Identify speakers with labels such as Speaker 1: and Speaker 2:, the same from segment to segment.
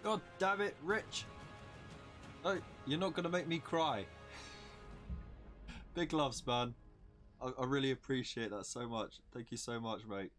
Speaker 1: God damn it, Rich! Oh, you're not gonna make me cry. Big loves, man. I really appreciate that so much. Thank you so much, mate.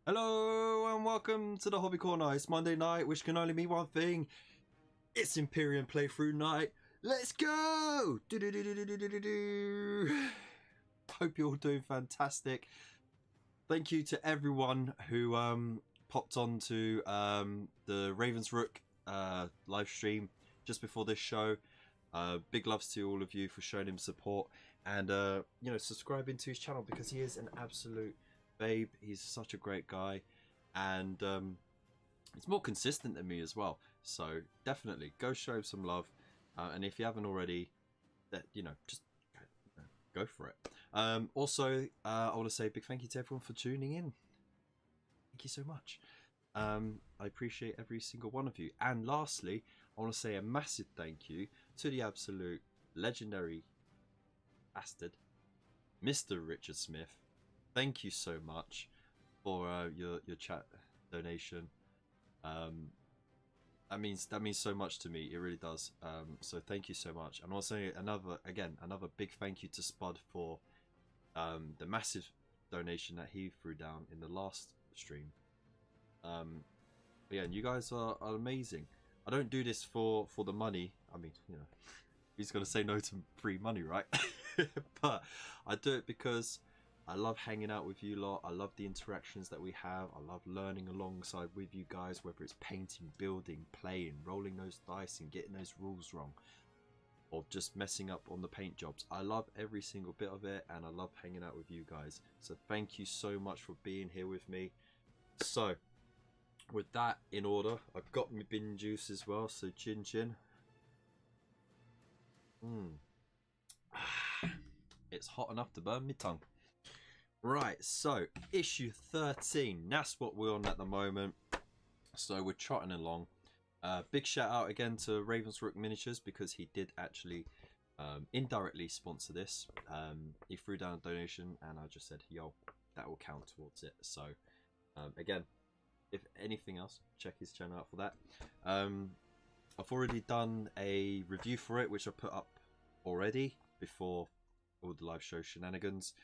Speaker 1: Hello and welcome to the Hobby Corner. It's Monday night, which can only mean one thing. It's Imperium playthrough night. Let's go! Hope you're all doing fantastic. Thank you to everyone who popped onto the Ravens Rook live stream just before this show. Big loves to all of you for showing him support and you know, subscribing to his channel, because he is an absolute babe. He's such a great guy, and he's more consistent than me as well, so definitely go show him some love, and if you haven't already, that, you know, just go for it. Also, I want to say a big thank you to everyone for tuning in. Thank you so much. I appreciate every single one of you. And lastly, I want to say a massive thank you to the absolute legendary bastard, Mr. Richard Smith. Thank you so much for your chat donation. That means so much to me. It really does. So thank you so much. And also another big thank you to Spud for the massive donation that he threw down in the last stream. But yeah, and you guys are amazing. I don't do this for the money. I mean, you know, who's gonna say no to free money, right? But I do it because I love hanging out with you lot. I love the interactions that we have. I love learning alongside with you guys, whether it's painting, building, playing, rolling those dice and getting those rules wrong, or just messing up on the paint jobs. I love every single bit of it, and I love hanging out with you guys. So thank you so much for being here with me. So with that in order, I've got my bin juice as well, so chin chin. It's hot enough to burn my tongue. Right, so issue 13, that's what we're on at the moment. So we're trotting along. Big shout out again to Ravensrook Miniatures, because he did actually indirectly sponsor this. He threw down a donation and I just said, yo, that will count towards it. So again, if anything else, check his channel out for that. I've already done a review for it, which I put up already before all the live show shenanigans.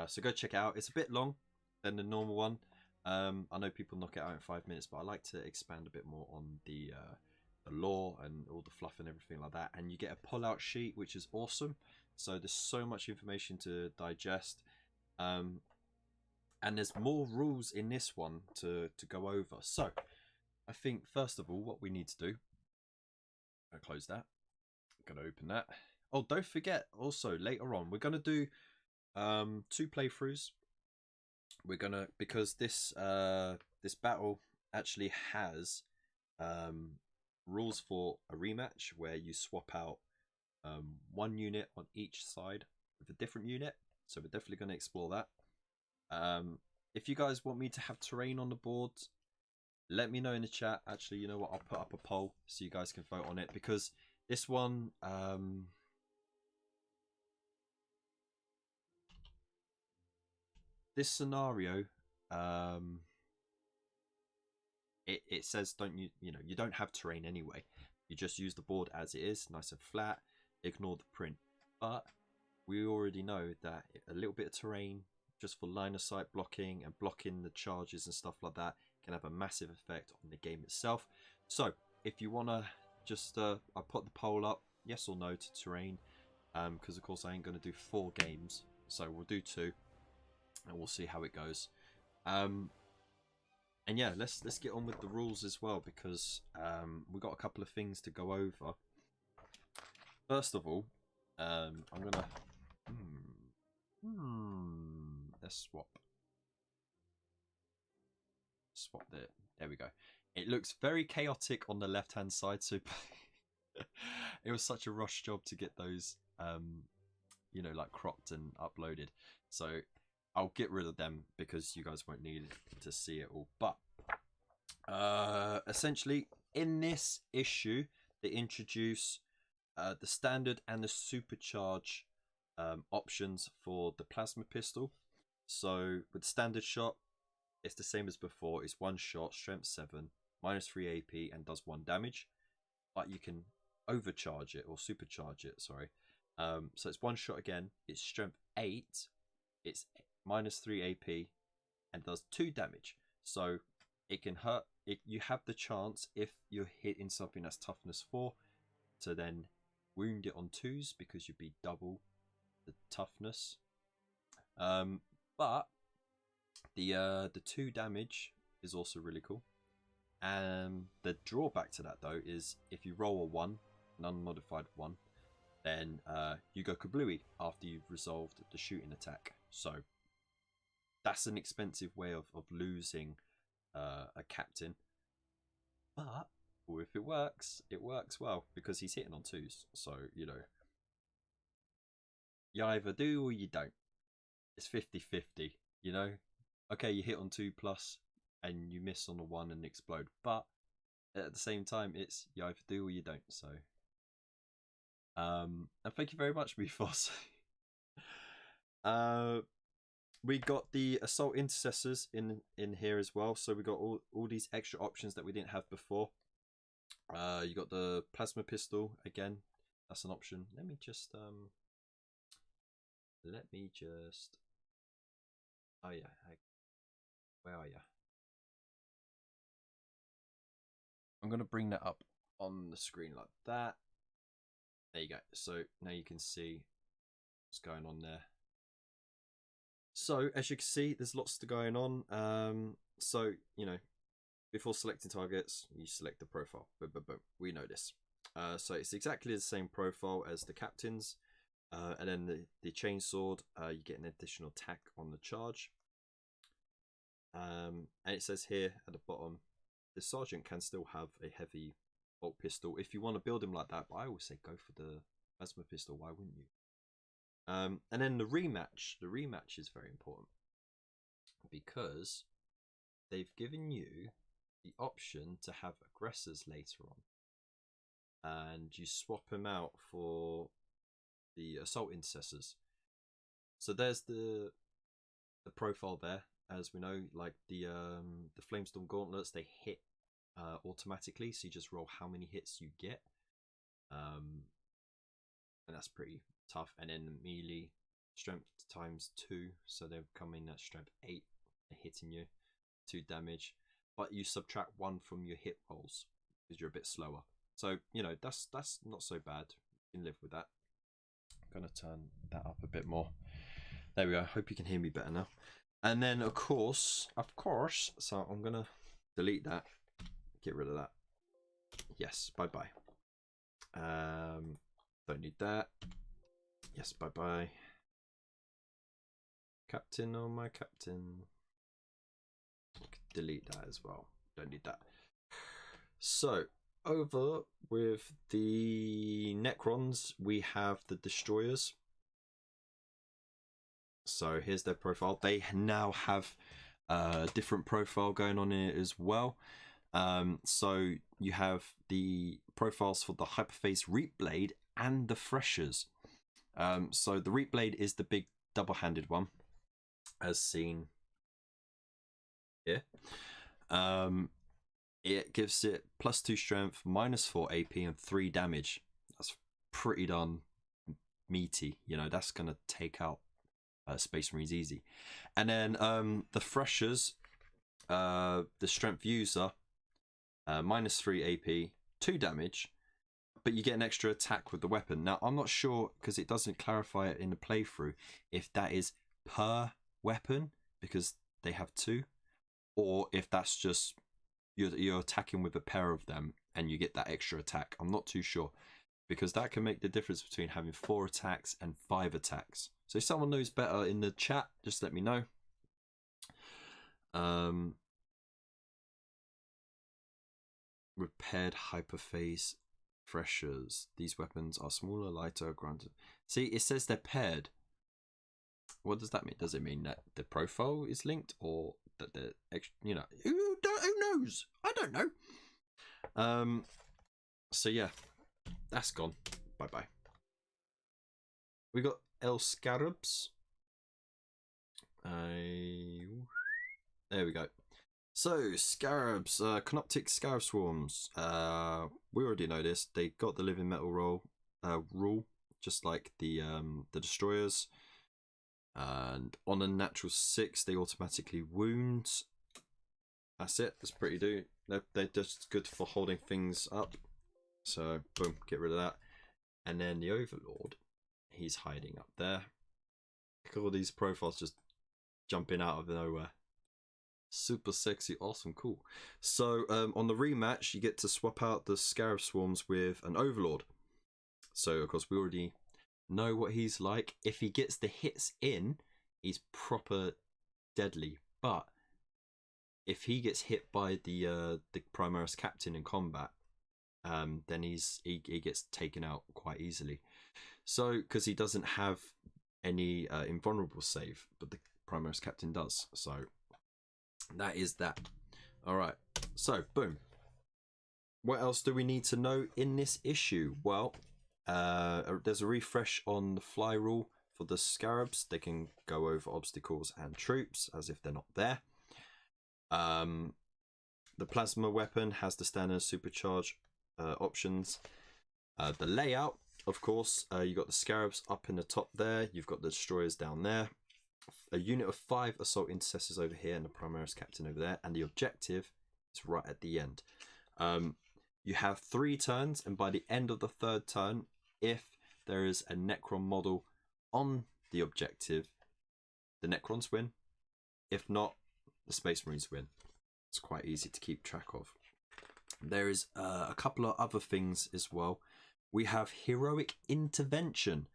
Speaker 1: So go check it out. It's a bit long than the normal one. I know people knock it out in 5 minutes, but I like to expand a bit more on the lore and all the fluff and everything like that. And you get a pull-out sheet, which is awesome. So there's so much information to digest. And there's more rules in this one to go over. So I think, first of all, what we need to do... I'll close that. I'm going to open that. Oh, don't forget, also, later on, we're going to do 2 playthroughs. We're gonna, because this this battle actually has rules for a rematch where you swap out 1 unit on each side with a different unit, so we're definitely going to explore that. If you guys want me to have terrain on the board, let me know in the chat. Actually, you know what, I'll put up a poll so you guys can vote on it, because this one this scenario, it says you know, you don't have terrain anyway. You just use the board as it is, nice and flat. Ignore the print. But we already know that a little bit of terrain, just for line of sight blocking and blocking the charges and stuff like that, can have a massive effect on the game itself. So if you wanna just, I put the poll up, yes or no to terrain, because of course I ain't gonna do 4 games, so we'll do 2. And we'll see how it goes. And yeah, let's get on with the rules as well, because we've got a couple of things to go over. First of all, I'm gonna let's swap there we go. It looks very chaotic on the left hand side, so it was such a rush job to get those you know, like cropped and uploaded, so I'll get rid of them because you guys won't need to see it all. But essentially, in this issue, they introduce the standard and the supercharge options for the plasma pistol. So with standard shot, it's the same as before. It's 1 shot, strength 7, -3 AP, and does 1 damage. But you can overcharge it, or supercharge it, sorry. So it's 1 shot again. It's strength 8. It's -3 AP and does 2 damage. So it can hurt. You have the chance, if you're hitting something that's toughness 4, to then wound it on 2s, because you'd be double the toughness. But the 2 damage is also really cool. And the drawback to that, though, is if you roll a 1, an unmodified 1, then you go kablooey after you've resolved the shooting attack. So that's an expensive way of losing a captain. But if it works well, because he's hitting on 2s. So, you know, you either do or you don't. It's 50-50, you know. Okay, you hit on 2+ and you miss on a 1 and explode, but at the same time, it's you either do or you don't. So and thank you very much, Mufos. We got the assault intercessors in here as well, so we got all these extra options that we didn't have before. You got the plasma pistol again, that's an option. Let me just oh yeah, where are you? I'm gonna bring that up on the screen like that. There you go. So now you can see what's going on there. So as you can see, there's lots going on. So, you know, before selecting targets, you select the profile. Boom, boom, boom. We know this. So it's exactly the same profile as the captains. And then the chainsword, you get an additional attack on the charge. And it says here at the bottom, the sergeant can still have a heavy bolt pistol if you want to build him like that. But I always say go for the plasma pistol. Why wouldn't you? And then the rematch. The rematch is very important because they've given you the option to have aggressors later on, and you swap them out for the assault intercessors. So there's the profile there. As we know, like the Flamestorm gauntlets, they hit automatically, so you just roll how many hits you get, and that's pretty tough. And then melee strength ×2, so they're coming at strength 8, they're hitting you 2 damage, but you subtract 1 from your hit rolls because you're a bit slower. So, you know, that's not so bad. You can live with that. I'm gonna turn that up a bit more. There we go. Hope you can hear me better now. And then of course, so I'm gonna delete that, get rid of that. Yes, bye bye. Don't need that. Yes, bye bye. Captain, oh my captain. Delete that as well. Don't need that. So over with the Necrons, we have the destroyers. So here's their profile. They now have a different profile going on here as well. So you have the profiles for the Hyperface Reap Blade and the Threshers. So the Reap Blade is the big double-handed one, as seen here. It gives it +2 strength, -4 AP, and 3 damage. That's pretty darn meaty. You know, that's gonna take out Space Marines easy. And then the Threshers, the strength user, -3 AP, 2 damage, but you get an extra attack with the weapon. Now I'm not sure, because it doesn't clarify it in the playthrough, if that is per weapon because they have 2, or if that's just you're attacking with a pair of them and you get that extra attack. I'm not too sure, because that can make the difference between having 4 attacks and 5 attacks. So if someone knows better in the chat, just let me know. Repaired Hyperface Threshers. These weapons are smaller, lighter, granted. See, it says they're paired. What does that mean? Does it mean that the profile is linked, or that they're, you know, who knows? I don't know. So yeah, that's gone. Bye bye. We got El Scarabs. There we go. So Scarabs, Canoptic Scarab Swarms. We already know this. They got the living metal rule, just like the destroyers. And on a natural 6, they automatically wound. That's it. That's pretty do. They're just good for holding things up. So boom, get rid of that. And then the Overlord, he's hiding up there. Look at all these profiles just jumping out of nowhere. Super sexy, awesome, cool. So on the rematch, you get to swap out the Scarab Swarms with an Overlord. So of course we already know what he's like. If he gets the hits in, he's proper deadly. But if he gets hit by the Primaris Captain in combat, then he gets taken out quite easily. So because he doesn't have any invulnerable save, but the Primaris Captain does. So that is that. All right. So boom. What else do we need to know in this issue? Well, there's a refresh on the fly rule for the Scarabs. They can go over obstacles and troops as if they're not there. The plasma weapon has the standard supercharge options. The layout, of course, you got the Scarabs up in the top there. You've got the destroyers down there. A unit of 5 assault intercessors over here and the Primaris Captain over there. And the objective is right at the end. You have 3 turns, and by the end of the 3rd turn, if there is a Necron model on the objective, the Necrons win. If not, the Space Marines win. It's quite easy to keep track of. There is a couple of other things as well. We have Heroic Intervention.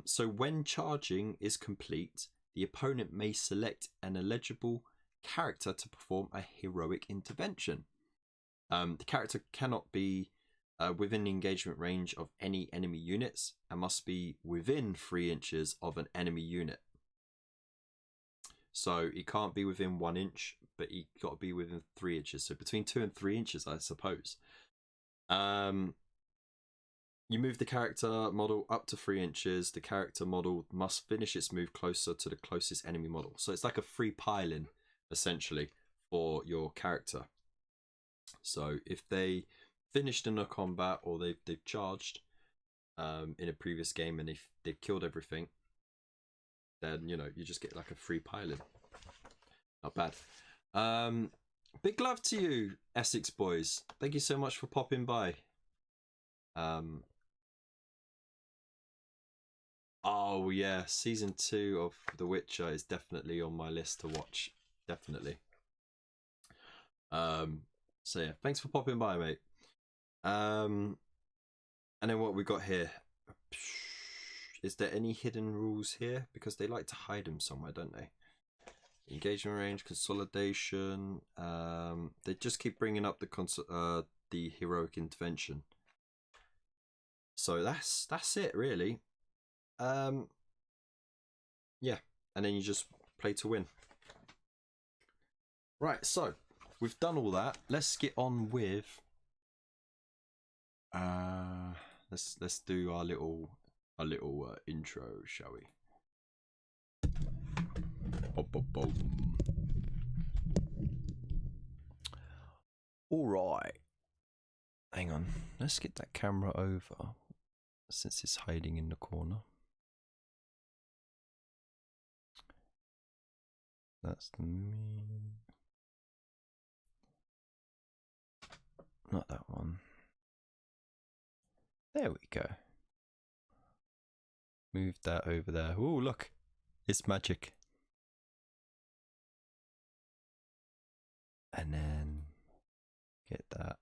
Speaker 1: So when charging is complete, the opponent may select an eligible character to perform a Heroic Intervention. The character cannot be within the engagement range of any enemy units and must be within 3 inches of an enemy unit. So he can't be within 1 inch, but he got to be within 3 inches. So between 2 and 3 inches, I suppose. You move the character model up to 3 inches. The character model must finish its move closer to the closest enemy model. So it's like a free piling, essentially, for your character. So if they finished in a combat or they've charged in a previous game and they've killed everything, then you just get like a free piling. Not bad. Big love to you, Essex boys. Thank you so much for popping by. Oh yeah, season 2 of The Witcher is definitely on my list to watch. Definitely. So yeah, thanks for popping by, mate. And then what we got here? Is there any hidden rules here? Because they like to hide them somewhere, don't they? Engagement range, consolidation. They just keep bringing up the heroic intervention. So that's it, really. Yeah, and then you just play to win. Right, so we've done all that. Let's get on with. Let's do our little intro, shall we? All right. Hang on. Let's get that camera over, since it's hiding in the corner. That's the me. Not that one. There we go. Move that over there. Oh, look. It's magic. And then get that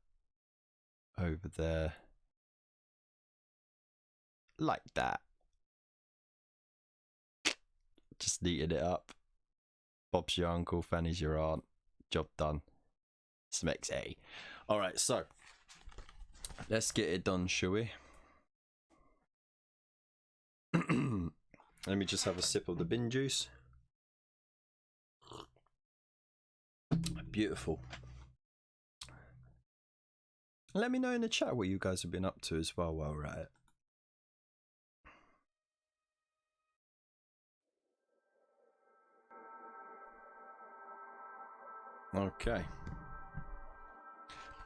Speaker 1: over there. Like that. Just neaten it up. Bob's your uncle, Fanny's your aunt. Job done. Smexy. Alright, so let's get it done, shall we? Let me just have a sip of the bin juice. Beautiful. Let me know in the chat what you guys have been up to as well while we're at it. Okay.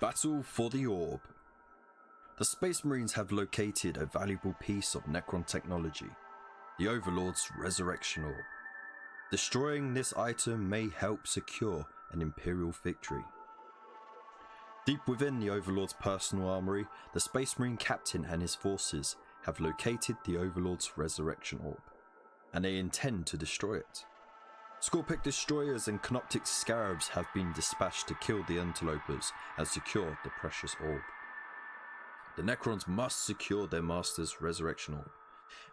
Speaker 1: Battle for the Orb. The Space Marines have located a valuable piece of Necron technology, the Overlord's Resurrection Orb. Destroying this item may help secure an Imperial victory. Deep within the Overlord's personal armory, the Space Marine captain and his forces have located the Overlord's resurrection orb, and they intend to destroy it. Scorpic destroyers and Canoptic scarabs have been dispatched to kill the interlopers and secure the precious orb. The Necrons must secure their master's resurrection orb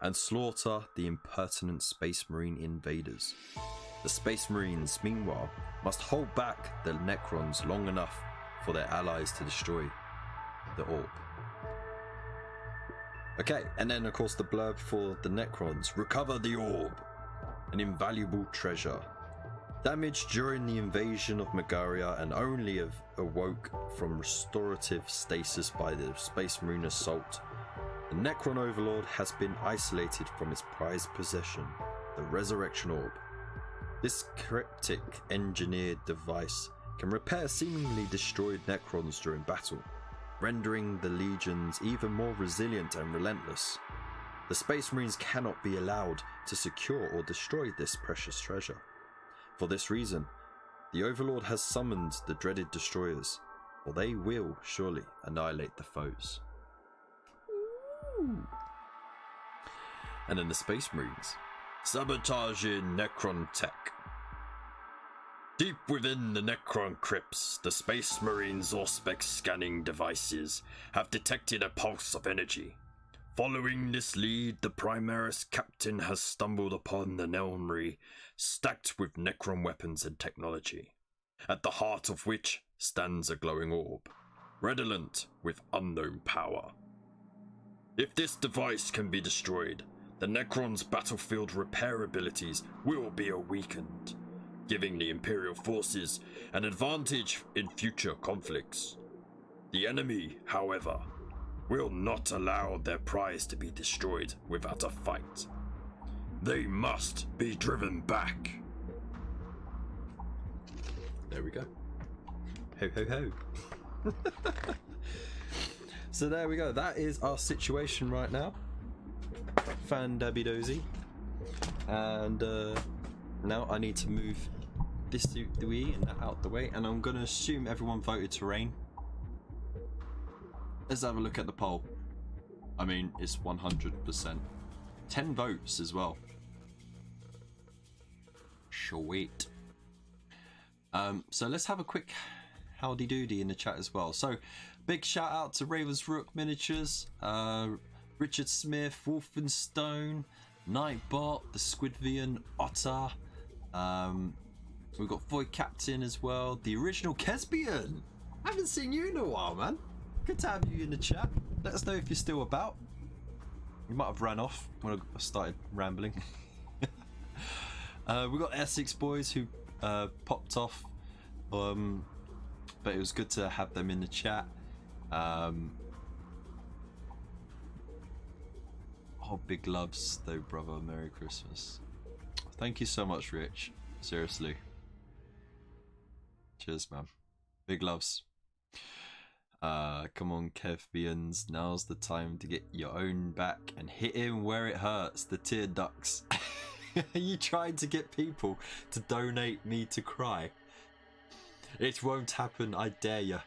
Speaker 1: and slaughter the impertinent Space Marine invaders. The Space Marines, meanwhile, must hold back the Necrons long enough for their allies to destroy the orb. Okay, and then of course the blurb for the Necrons. Recover the orb, an invaluable treasure. Damaged during the invasion of Megaria and only awoke from restorative stasis by the Space Marine assault, the Necron Overlord has been isolated from his prized possession, the Resurrection Orb. This cryptic engineered device can repair seemingly destroyed Necrons during battle, rendering the legions even more resilient and relentless. The Space Marines cannot be allowed to secure or destroy this precious treasure. For this reason, the Overlord has summoned the dreaded destroyers, for they will surely annihilate the foes. Ooh. And then the Space Marines. Sabotaging Necron tech. Deep within the Necron crypts, the Space Marines' Auspex scanning devices have detected a pulse of energy. Following this lead, the Primaris captain has stumbled upon the Nelmry stacked with Necron weapons and technology, at the heart of which stands a glowing orb, redolent with unknown power. If this device can be destroyed, the Necron's battlefield repair abilities will be weakened, giving the Imperial forces an advantage in future conflicts. The enemy, however, will not allow their prize to be destroyed without a fight. They must be driven back. There we go. Ho ho ho. So there we go. That is our situation right now. Fan dabby dozy. And now I need to move this to the Wii and that out the way. And I'm going to assume everyone voted terrain. Let's have a look at the poll. I mean, it's 100%. 10 votes as well. Sweet. So let's have a quick howdy doody in the chat as well. So big shout out to Ravens Rook Miniatures, Richard Smith, Wolfenstone, Nightbot, the Squidvian, Otter. We've got Void Captain as well, the original Kesbian. I haven't seen you in a while, man. Good to have you in the chat. Let us know if you're still about. You might have ran off when I started rambling. We got Essex boys who popped off, but it was good to have them in the chat. Oh, big loves though, brother. Merry Christmas. Thank you so much, Rich. Seriously. Cheers, man. Big loves. Come on, Kevbians. Now's the time to get your own back and hit him where it hurts. The tear ducts. Are you trying to get people to donate me to cry? It won't happen, I dare ya.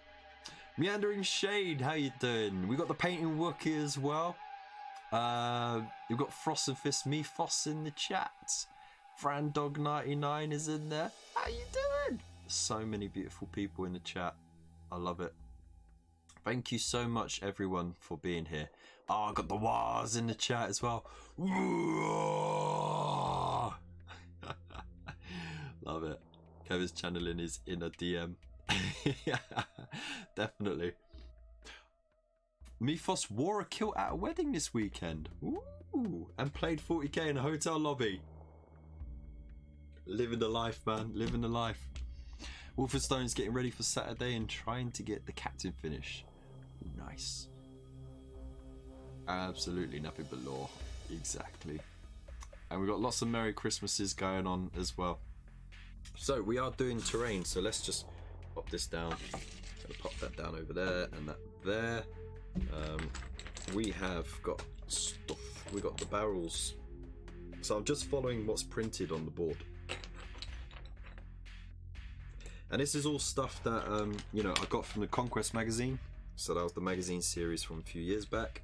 Speaker 1: Meandering Shade, how you doing? We got the Painting Wookie as well. We've got Frost and Fist Me Foss in the chat. FranDog99 is in there. How you doing? So many beautiful people in the chat. I love it. Thank you so much, everyone, for being here. Oh, I got the Wars in the chat as well. Love it. Kevin's channeling his inner DM. Yeah, definitely. Mephos wore a kilt at a wedding this weekend. Ooh, and played 40k in a hotel lobby. Living the life, man. Living the life. Wolfenstone's getting ready for Saturday and trying to get the captain finish. Nice. Absolutely nothing but law. Exactly. And we've got lots of Merry Christmases going on as well. So we are doing terrain, so let's just pop this down. Gonna pop that down over there and that there. We have got stuff. We got the barrels. So I'm just following what's printed on the board. And this is all stuff that you know, I got from the Conquest magazine. So that was the magazine series from a few years back.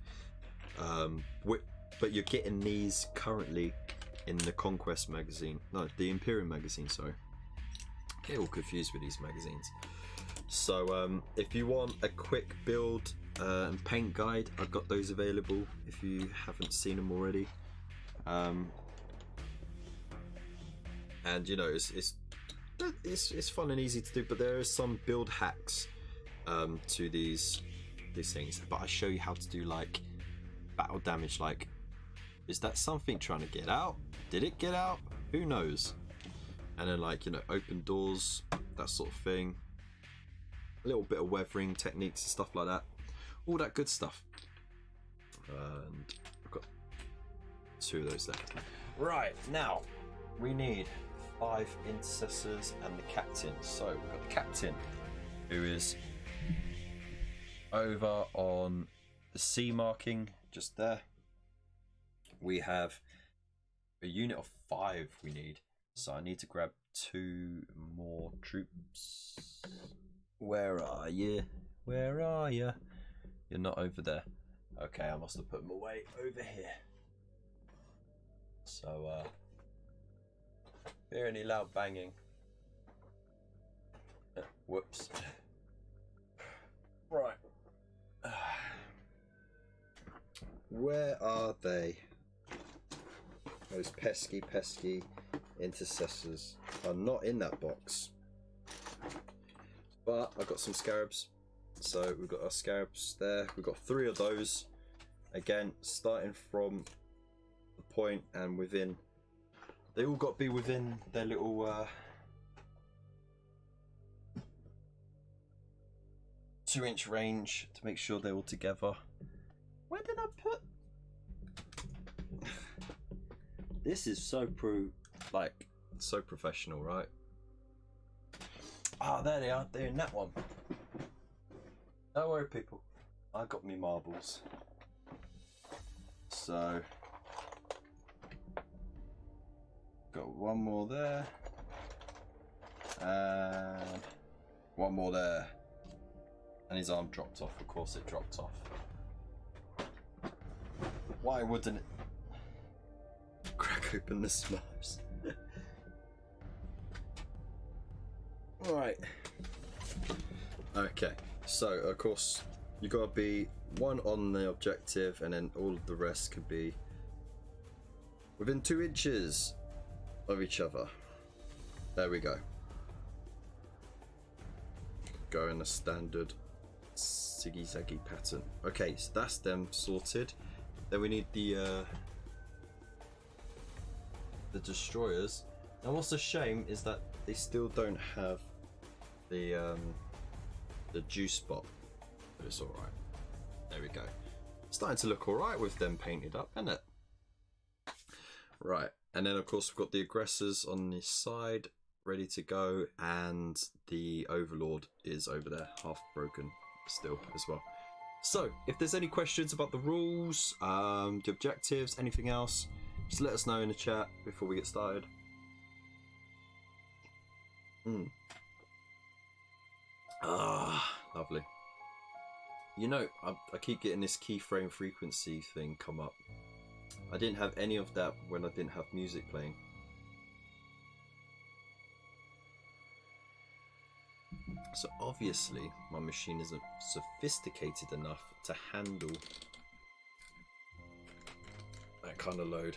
Speaker 1: But you're getting these currently in the Conquest magazine. No, the Imperium magazine, sorry. Get all confused with these magazines. So if you want a quick build and paint guide, I've got those available if you haven't seen them already. And you know, it's fun and easy to do, but there is some build hacks to these things. But I show you how to do like battle damage. Like, is that something trying to get out? Did it get out? Who knows? And then, like, you know, open doors, that sort of thing. A little bit of weathering techniques and stuff like that. All that good stuff. And I've got 2 of those left. Right, now we need 5 intercessors and the captain. So we've got the captain, who is over on the C marking just there. We have a unit of 5 we need. So I need to grab 2 more troops. Where are you? Where are you? You're not over there. Okay, I must have put them away over here. So, hear any loud banging? Whoops. Right. Where are they? Those pesky intercessors are not in that box. But I've got some scarabs. So we've got our scarabs there. We've got 3 of those. Again, starting from the point and within. They all got to be within their little 2-inch range to make sure they're all together. Where did I put? This is so so professional, right? Ah, there they are. They're in that one. Don't worry, people. I got me marbles. So, got 1 more there, and 1 more there. And his arm dropped off. Of course, it dropped off. Why wouldn't it? Crack open the smurfs. Right. Okay. So, of course, you got to be 1 on the objective, and then all of the rest could be within 2 inches of each other. There we go. Go in a standard ziggy-zaggy pattern. Okay, so that's them sorted. Then we need the destroyers. Now, what's a shame is that they still don't have the juice spot, but it's all right. There we go. Starting to look all right with them painted up, isn't it? Right, and then of course we've got the aggressors on this side ready to go, and the overlord is over there, half broken still as well. So if there's any questions about the rules, the objectives, anything else, just let us know in the chat before we get started. Ah, lovely. You know, I keep getting this keyframe frequency thing come up. I didn't have any of that when I didn't have music playing. So obviously my machine isn't sophisticated enough to handle that kind of load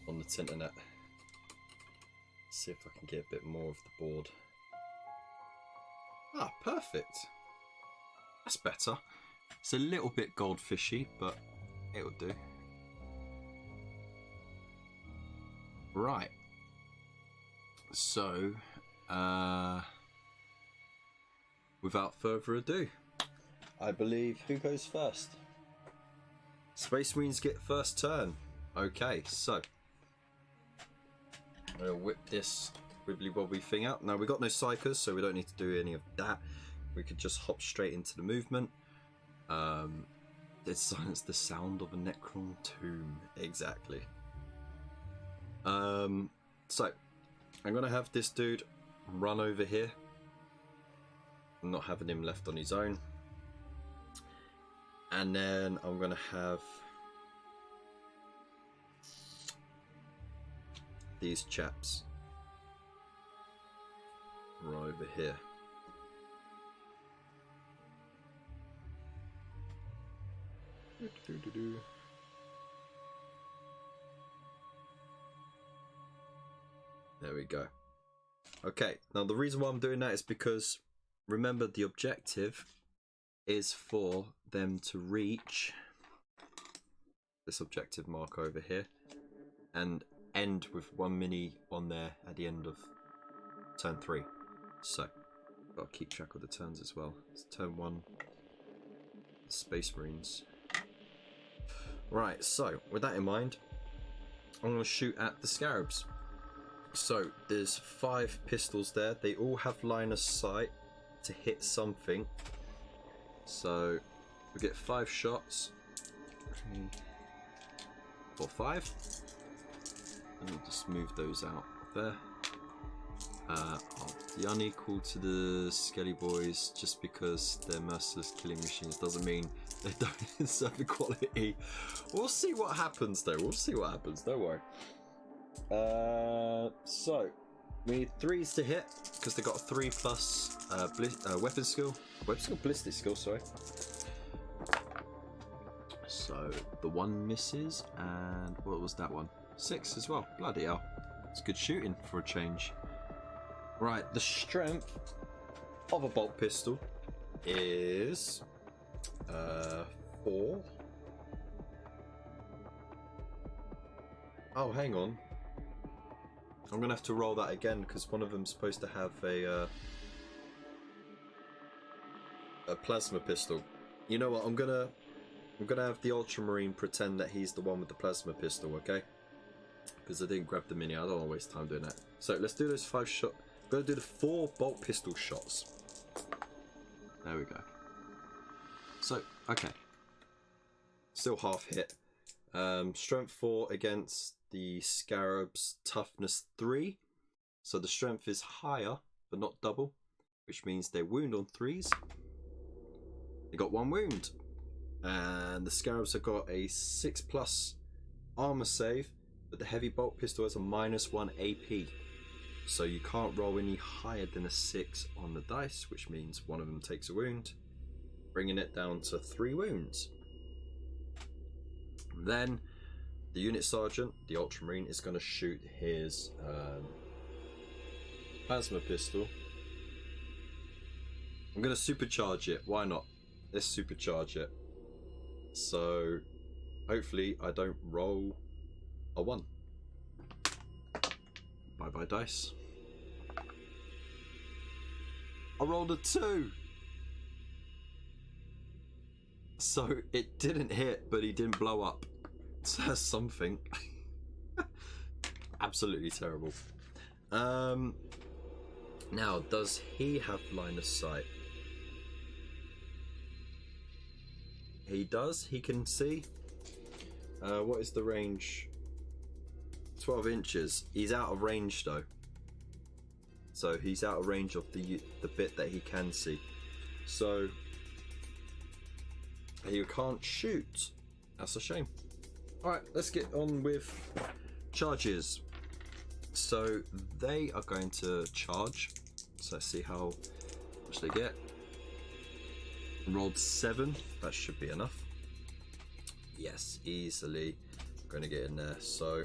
Speaker 1: on the internet. See if I can get a bit more of the board. Ah, perfect. That's better. It's a little bit goldfishy, but it'll do. Right. So, without further ado, I believe who goes first? Space Marines get first turn. Okay, so I'm gonna whip this wibbly wobbly thing out. Now, we got no psychers, so we don't need to do any of that. We could just hop straight into the movement. Let's silence the sound of a Necron tomb. Exactly. So I'm gonna have this dude run over here. I'm not having him left on his own. And then I'm going to have these chaps right over here. There we go. Okay, now the reason why I'm doing that is because remember the objective is for them to reach this objective mark over here and end with 1 mini on there at the end of turn 3. So got to keep track of the turns as well. It's turn 1, Space Marines. Right, so with that in mind, I'm going to shoot at the Scarabs. So there's 5 pistols there. They all have line of sight to hit something. So we get 5 shots. 3, 4, 5. And we'll just move those out there. I'll be unequal to the Skelly Boys just because they're merciless killing machines doesn't mean they don't deserve equality. We'll see what happens though. We'll see what happens. Don't worry. So we need 3s to hit because they got a 3+ weapon skill, ballistic skill. Sorry. So the 1 misses, and what was that one? 6 as well. Bloody hell! It's good shooting for a change. Right, the strength of a bolt pistol is 4. Oh, hang on. I'm gonna have to roll that again because one of them's supposed to have a plasma pistol. You know what? I'm gonna have the Ultramarine pretend that he's the one with the plasma pistol, okay? Because I didn't grab the mini. I don't want to waste time doing that. So let's do those 5 shots. I'm gonna do the 4 bolt pistol shots. There we go. So okay, still half hit. Strength 4 against the Scarabs, toughness 3. So the strength is higher, but not double, which means they wound on 3s. They got 1 wound, and the Scarabs have got a 6+ armor save, but the heavy bolt pistol has a -1 AP. So you can't roll any higher than a 6 on the dice, which means one of them takes a wound, bringing it down to 3 wounds. Then the unit sergeant, the Ultramarine, is going to shoot his plasma pistol. I'm going to supercharge it. Why not? Let's supercharge it. So hopefully I don't roll a 1. Bye bye dice. I rolled a 2. So it didn't hit, but he didn't blow up. So that's something. Absolutely terrible. Now, does he have line of sight? He does. He can see. What is the range? 12 inches. He's out of range though. So he's out of range of the bit that he can see. So you can't shoot. That's a shame. Alright, let's get on with charges. So they are going to charge. So let's see how much they get. Rolled 7. That should be enough. Yes, easily going to get in there. So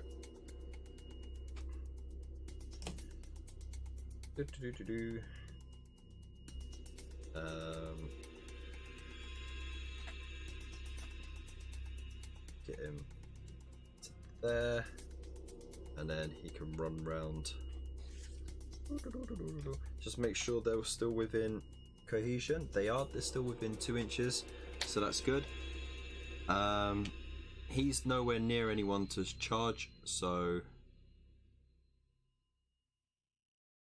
Speaker 1: get him to there, and then he can run round. Just make sure they're still within cohesion. They are. They're still within 2 inches, so that's good. He's nowhere near anyone to charge, so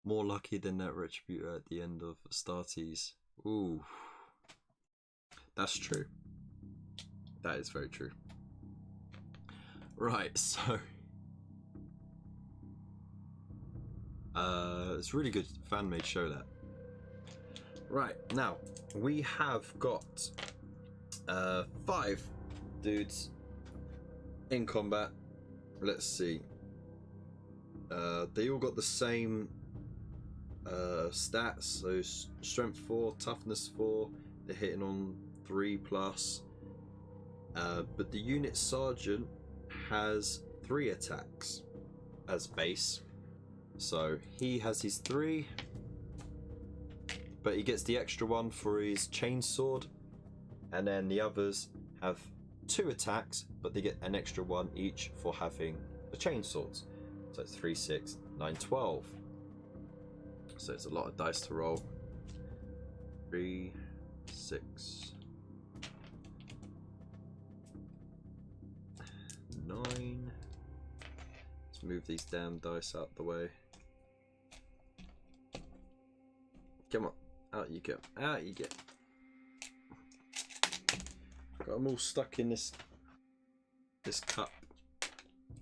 Speaker 1: more lucky than that Retributor at the end of Astartes. Ooh, that's true. That is very true. Right, so It's a really good fan-made show, that. Right, now we have got 5 dudes in combat. Let's see. They all got the same stats, so strength 4, toughness 4. They're hitting on 3+. But the unit sergeant has 3 attacks as base, so he has his 3, but he gets the extra 1 for his chainsword, and then the others have 2 attacks, but they get an extra 1 each for having the chainswords. So it's 3, 6, 9, 12. So it's a lot of dice to roll. 3, 6, 9. Let's move these damn dice out the way. Come on, out you go, out you get. Got them all stuck in this cup.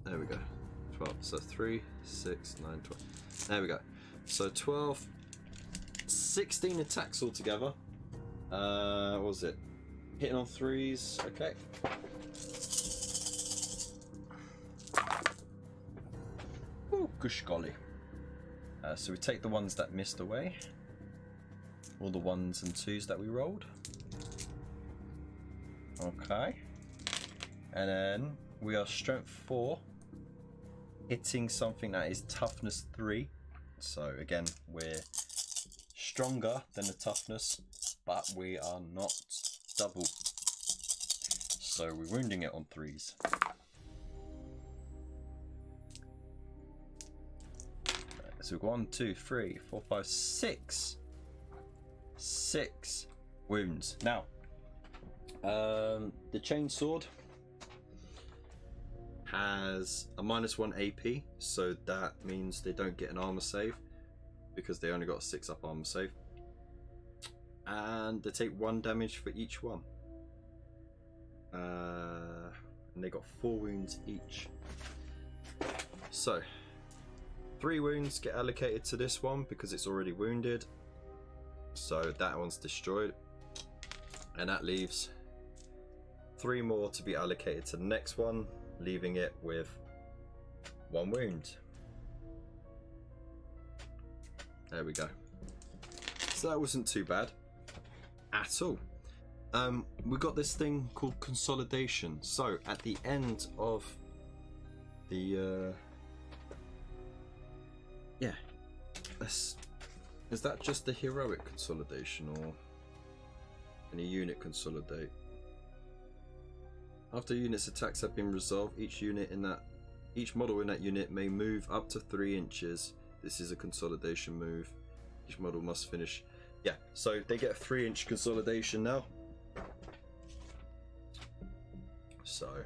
Speaker 1: There we go. 12. So 3, 6, 9, 12. There we go. So 12, 16 attacks altogether. What was it? Hitting on 3s. Okay. Ooh, gosh golly. So we take the ones that missed away. All the 1s and 2s that we rolled. Okay. And then we are strength 4. Hitting something that is toughness 3. So again, we're stronger than the toughness, but we are not double. So we're wounding it on 3s. So we've got 1, 2, 3, 4, 5, 6. 6 wounds. Now, the chainsword has a -1 AP, so that means they don't get an armor save because they only got a 6 up armor save, and they take 1 damage for each one, and they got 4 wounds each. So 3 wounds get allocated to this one because it's already wounded, so that one's destroyed, and that leaves 3 more to be allocated to the next one, leaving it with 1 wound. There we go. So that wasn't too bad at all. We got this thing called Consolidation. So at the end of the yeah, is that just the heroic consolidation, or can a unit consolidate? After unit's attacks have been resolved, each model in that unit may move up to 3 inches. This is a consolidation move. Each model must finish. Yeah, so they get a 3-inch consolidation now. So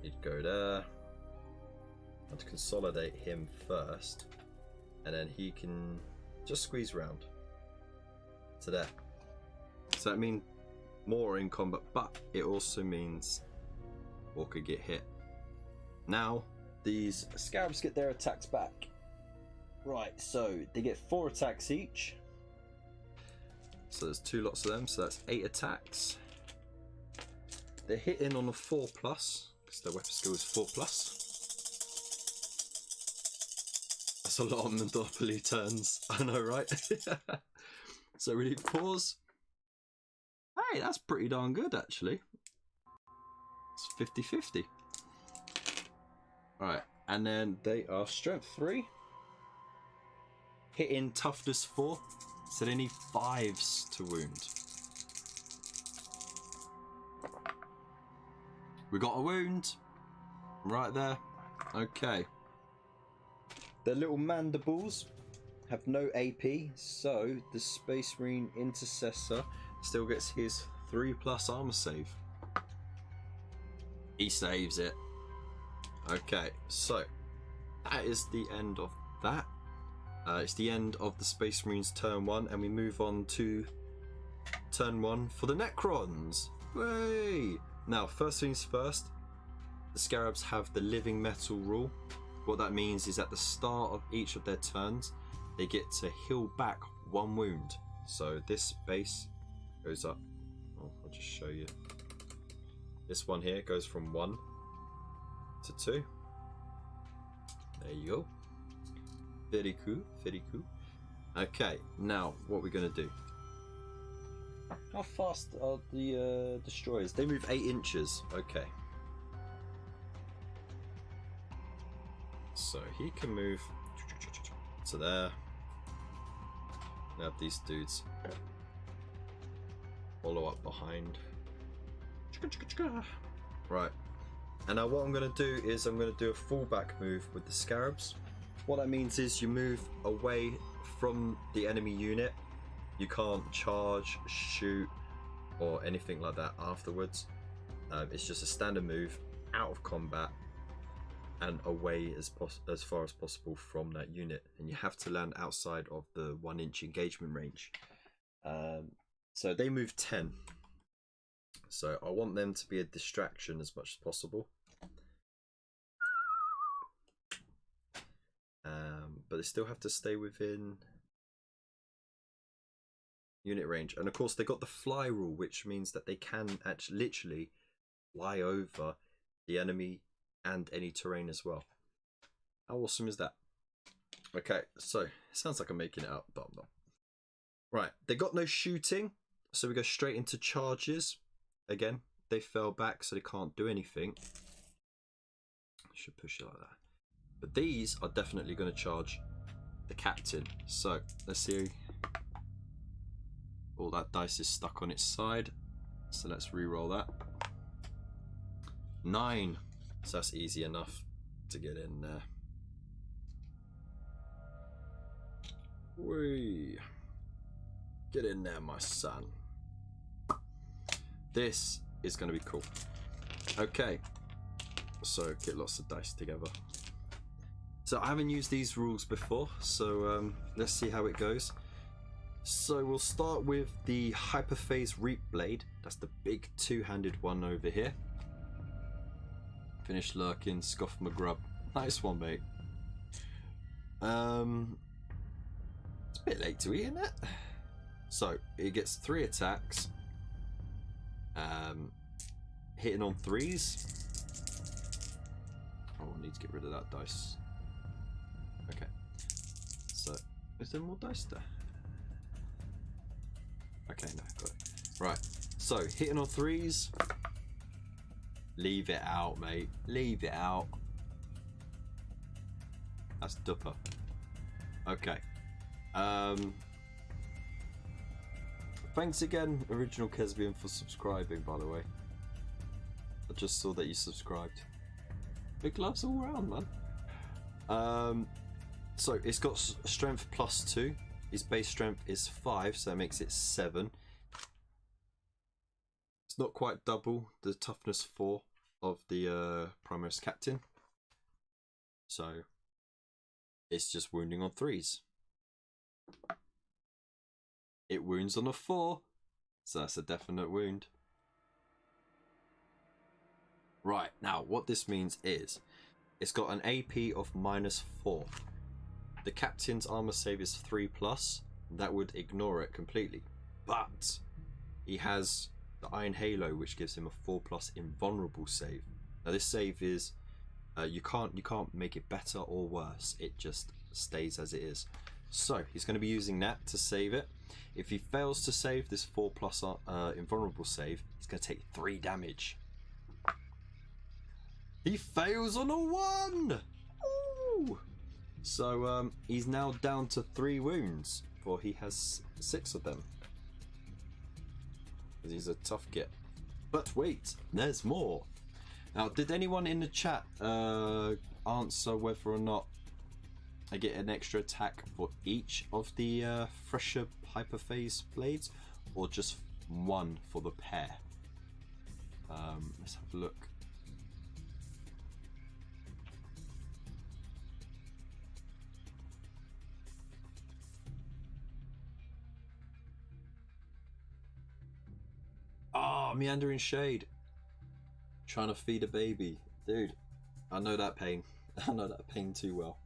Speaker 1: you'd go there. I'd consolidate him first, and then he can just squeeze around to there. So that means more in combat, but it also means or could get hit. Now these scarabs get their attacks back. Right, so they get 4 attacks each. So there's 2 lots of them, so that's 8 attacks. They're hitting on a 4+, because their weapon skill is 4+. That's a lot of Monopoly turns, I know, right? So we need pause. Hey, that's pretty darn good, actually. It's 50-50. Alright, and then they are strength 3. Hitting toughness 4. So they need 5s to wound. We got a wound. Right there. Okay. Their little mandibles have no AP, so the Space Marine Intercessor still gets his 3+ armor save. He saves it. Okay, so that is the end of that. It's the end of the Space Marines turn 1, and we move on to turn 1 for the Necrons. Way! Now, first things first, the Scarabs have the living metal rule. what that means is at the start of each of their turns, they get to heal back 1 wound. So this base goes up. Oh, I'll just show you. This one here goes from 1 to 2. There you go. Very cool, very cool. Okay, now what we're gonna do. How fast are the destroyers? They move 8 inches. Okay. So he can move to there. We have these dudes follow up behind. Right. And now what I'm going to do is I'm going to do a fullback move with the scarabs. What that means is you move away from the enemy unit. You can't charge, shoot, or anything like that afterwards. It's just a standard move out of combat and away as far as possible from that unit, and you have to land outside of the 1 inch engagement range. So they move 10, so I want them to be a distraction as much as possible. But they still have to stay within unit range, and of course they got the fly rule, which means that they can actually literally fly over the enemy and any terrain as well. How awesome is that? Okay, so it sounds like I'm making it up, but I'm not. Right, they got no shooting, so we go straight into charges. Again, they fell back, so they can't do anything. I should push it like that. But these are definitely going to charge the captain. So let's see. All that dice is stuck on its side, so let's re-roll that. 9. So that's easy enough to get in there. Whee! Get in there, my son. This is going to be cool. Okay, so get lots of dice together. So I haven't used these rules before, so let's see how it goes. So we'll start with the Hyperface Reap Blade. That's the big 2-handed one over here. Finish lurking, scoff McGrub. Nice one, mate. It's a bit late to eat, isn't it? So it gets 3 attacks. Hitting on 3s. Oh, I need to get rid of that dice. Okay. So is there more dice there? Okay, no, got it. Right. So hitting on 3s. Leave it out, mate. Leave it out. That's dupper. Okay. Thanks again, Original Kesbian, for subscribing, by the way. I just saw that you subscribed. Big loves all around, man. So it's got strength +2. His base strength is 5, so that makes it 7. It's not quite double the toughness 4 of the Primaris Captain. So it's just wounding on 3s. It wounds on a 4, so that's a definite wound. Right, now what this means is it's got an AP of -4. The captain's armor save is 3+. That would ignore it completely. But he has the Iron Halo, which gives him a 4+ invulnerable save. Now this save is you can't make it better or worse. It just stays as it is. So he's going to be using that to save it. If he fails to save this 4+ invulnerable save, he's going to take 3 damage. He fails on a 1! Ooh! So he's now down to 3 wounds, for he has 6 of them. Because he's a tough git. But wait, there's more. Now, did anyone in the chat answer whether or not I get an extra attack for each of the fresher Hyperphase blades, or just 1 for the pair? Let's have a look. Ah, Meandering Shade. Trying to feed a baby. Dude, I know that pain. I know that pain too well.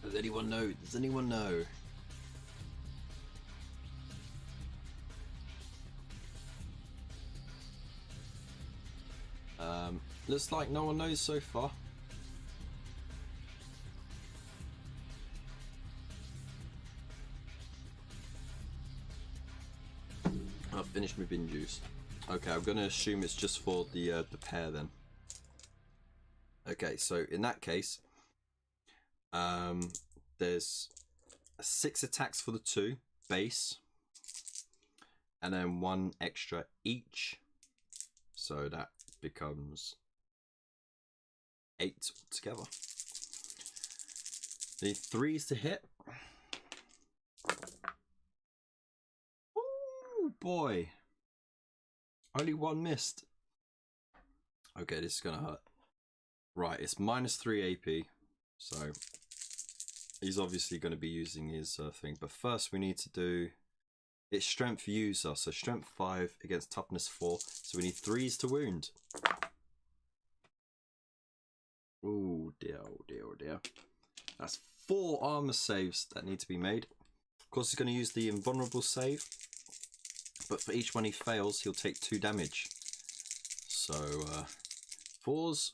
Speaker 1: Does anyone know? Does anyone know? Looks like no one knows so far. I've finished my bin juice. Okay, I'm gonna assume it's just for the pair then. Okay, so in that case, there's 6 attacks for the 2 base, and then 1 extra each, so that becomes 8 together. Need 3s to hit. Oh boy, only 1 missed. Okay, this is gonna hurt. Right, it's -3 AP, so he's obviously going to be using his thing. But first we need to do, it's strength user, so strength 5 against toughness 4, so we need 3s to wound. Oh dear, oh dear, oh dear. That's 4 armor saves that need to be made. Of course he's going to use the invulnerable save, but for each one he fails he'll take 2 damage. So 4s,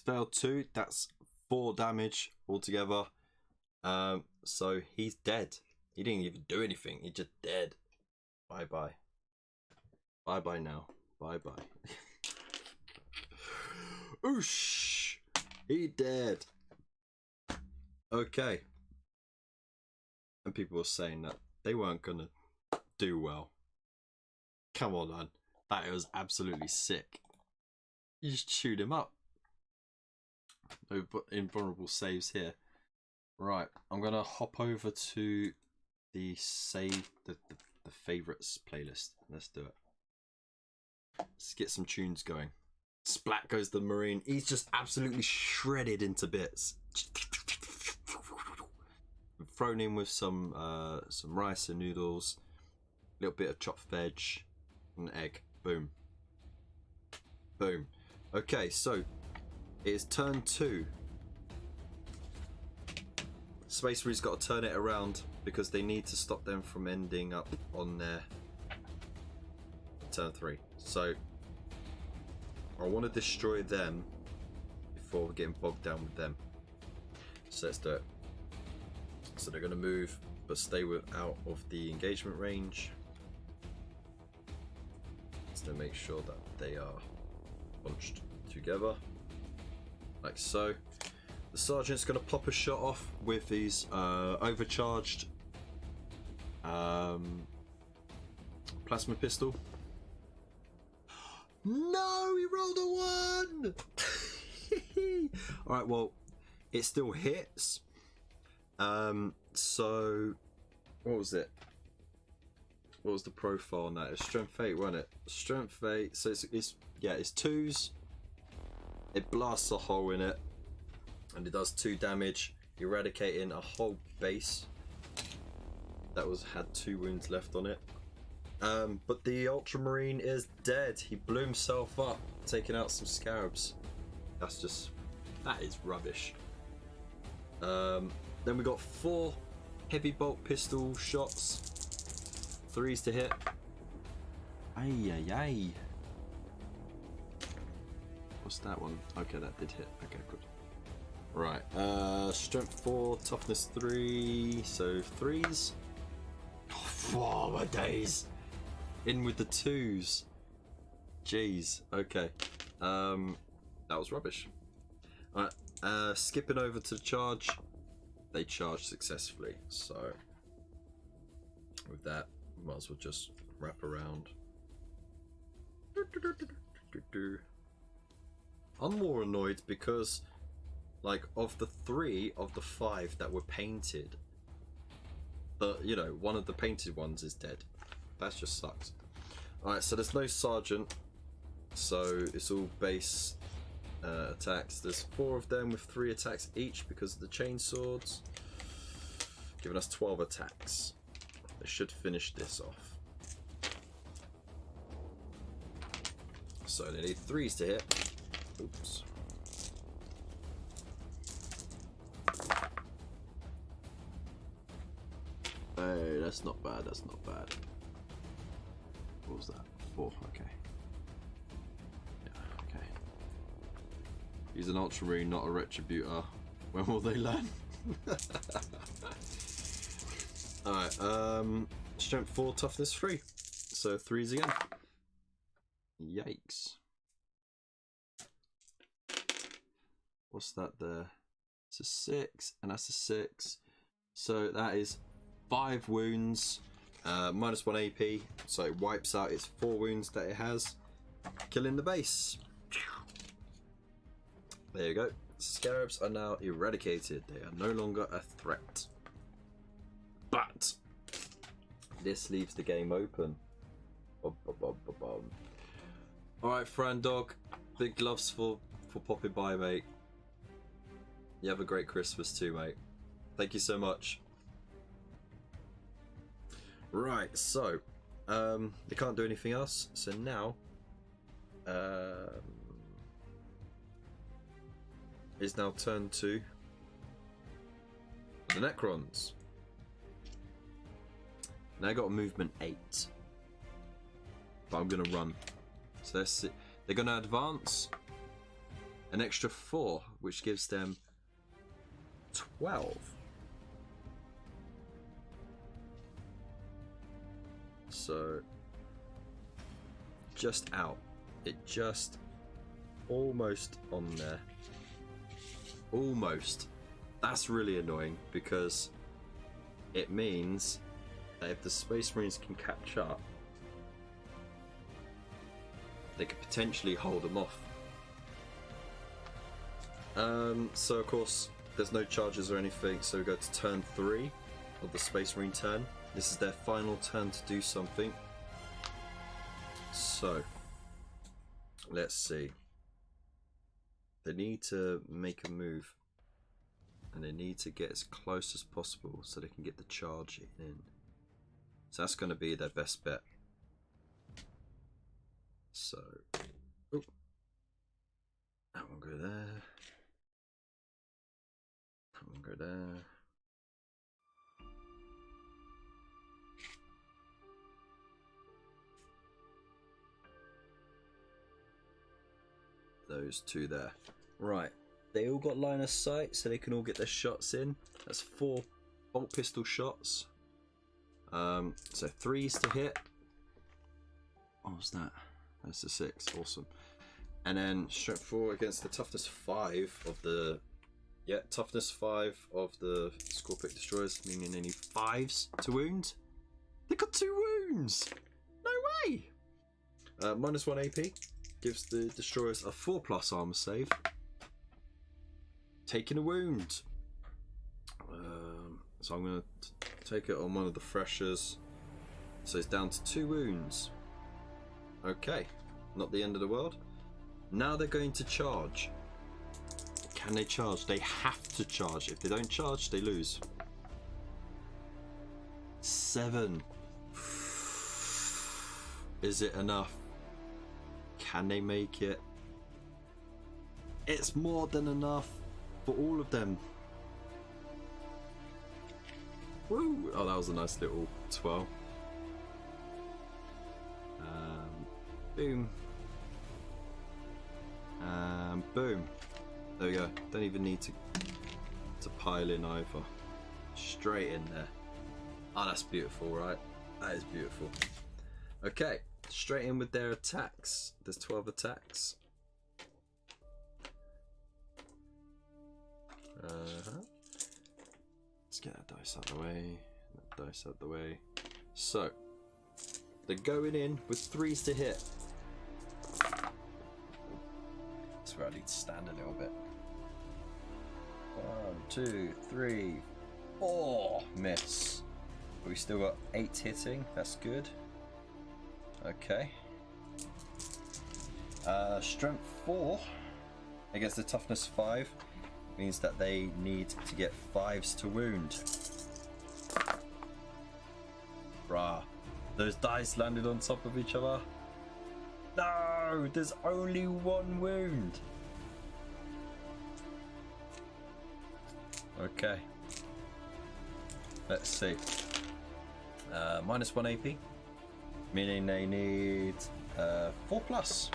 Speaker 1: failed 2, that's 4 damage altogether. So he's dead. He didn't even do anything, he's just dead. Bye bye. Bye bye now. Bye bye. Oosh! He dead. Okay. And people were saying that they weren't gonna do well. Come on, man. That was absolutely sick. You just chewed him up. No invulnerable saves here. Right, I'm gonna hop over to the save the favorites playlist. Let's do it. Let's get some tunes going. Splat goes the Marine. He's just absolutely shredded into bits. Thrown in with some rice and noodles, a little bit of chopped veg, and an egg. Boom. Boom. Okay, so it's turn 2. Space Marine's got to turn it around because they need to stop them from ending up on their turn 3. So I want to destroy them before getting bogged down with them. So let's do it. So they're going to move but stay out of the engagement range. Just to make sure that they are bunched together like so. The sergeant's going to pop a shot off with his overcharged plasma pistol. No, he rolled a 1. Alright, well, it still hits. So what was it? What was the profile on that? It's strength 8, wasn't it? Strength 8. So it's 2s. It blasts a hole in it, and it does 2 damage, eradicating a whole base that had 2 wounds left on it. But the Ultramarine is dead. He blew himself up, taking out some scarabs. That is rubbish. Then we got 4 heavy bolt pistol shots, 3s to hit. Ay ay ay. What's that one? Okay, that did hit. Okay, good. Right, strength 4, toughness 3, so 3s. Oh my days! In with the 2s. Jeez. Okay. That was rubbish. Alright, skipping over to the charge. They charged successfully, so with that, might as well just wrap around. I'm more annoyed because, like, of the 3 of the 5 that were painted, one of the painted ones is dead. That just sucks. Alright, so there's no sergeant, so it's all base attacks. There's 4 of them with 3 attacks each because of the chain swords, giving us 12 attacks. They should finish this off. So they need 3s to hit. Oops. Hey, that's not bad, that's not bad. What was that? 4, okay. Yeah, okay. He's an Ultramarine, not a Retributor. When will they learn? Alright, Strength 4, Toughness 3. So 3s again. Yikes. What's that there? It's a 6, and that's a 6. So that is 5 wounds, -1 AP, so it wipes out its 4 wounds that it has, killing the base. There you go. Scarabs are now eradicated. They are no longer a threat. But this leaves the game open. Alright, Fran Dog, big gloves for popping by, mate. You have a great Christmas too, mate. Thank you so much. Right, so they can't do anything else, so now it's now turned to the Necrons. Now I got a movement 8, but I'm gonna run. So let's see. They're gonna advance an extra 4, which gives them 12. So just out. It just almost on there. Almost. That's really annoying because it means that if the Space Marines can catch up, they could potentially hold them off. So of course there's no charges or anything, so we go to turn 3 of the Space Marine turn. This is their final turn to do something. So let's see. They need to make a move, and they need to get as close as possible so they can get the charge in. So that's going to be their best bet. So, oop. That one go there. That one go there. Those 2 there. Right, they all got line of sight, so they can all get their shots in. That's 4 bolt pistol shots. So 3s to hit. What was that? That's a 6. Awesome. And then strength 4 against the toughness 5 of the toughness 5 of the Scorpic destroyers, meaning they need 5s to wound. They got 2 wounds. No way. -1 AP. Gives the destroyers a 4+ armor save. Taking a wound. So I'm going to take it on one of the freshers. So it's down to 2 wounds. Okay, not the end of the world. Now they're going to charge. Can they charge? They have to charge. If they don't charge, they lose. 7. Is it enough? Can they make it? It's more than enough for all of them. Woo! Oh, that was a nice little 12. Boom. Boom. There we go. Don't even need to pile in either. Straight in there. Oh, that's beautiful, right? That is beautiful. Okay. Straight in with their attacks. There's 12 attacks. Let's get that dice out of the way. That dice out the way. So they're going in with 3s to hit. That's where I need to stand a little bit. 1, 2, 3, 4. Miss. But we still got 8 hitting. That's good. Okay. Strength 4 against the toughness 5 means that they need to get 5s to wound. Bruh. Those dice landed on top of each other. No! No, there's only one wound. Okay. Let's see. -1 AP, meaning they need 4+.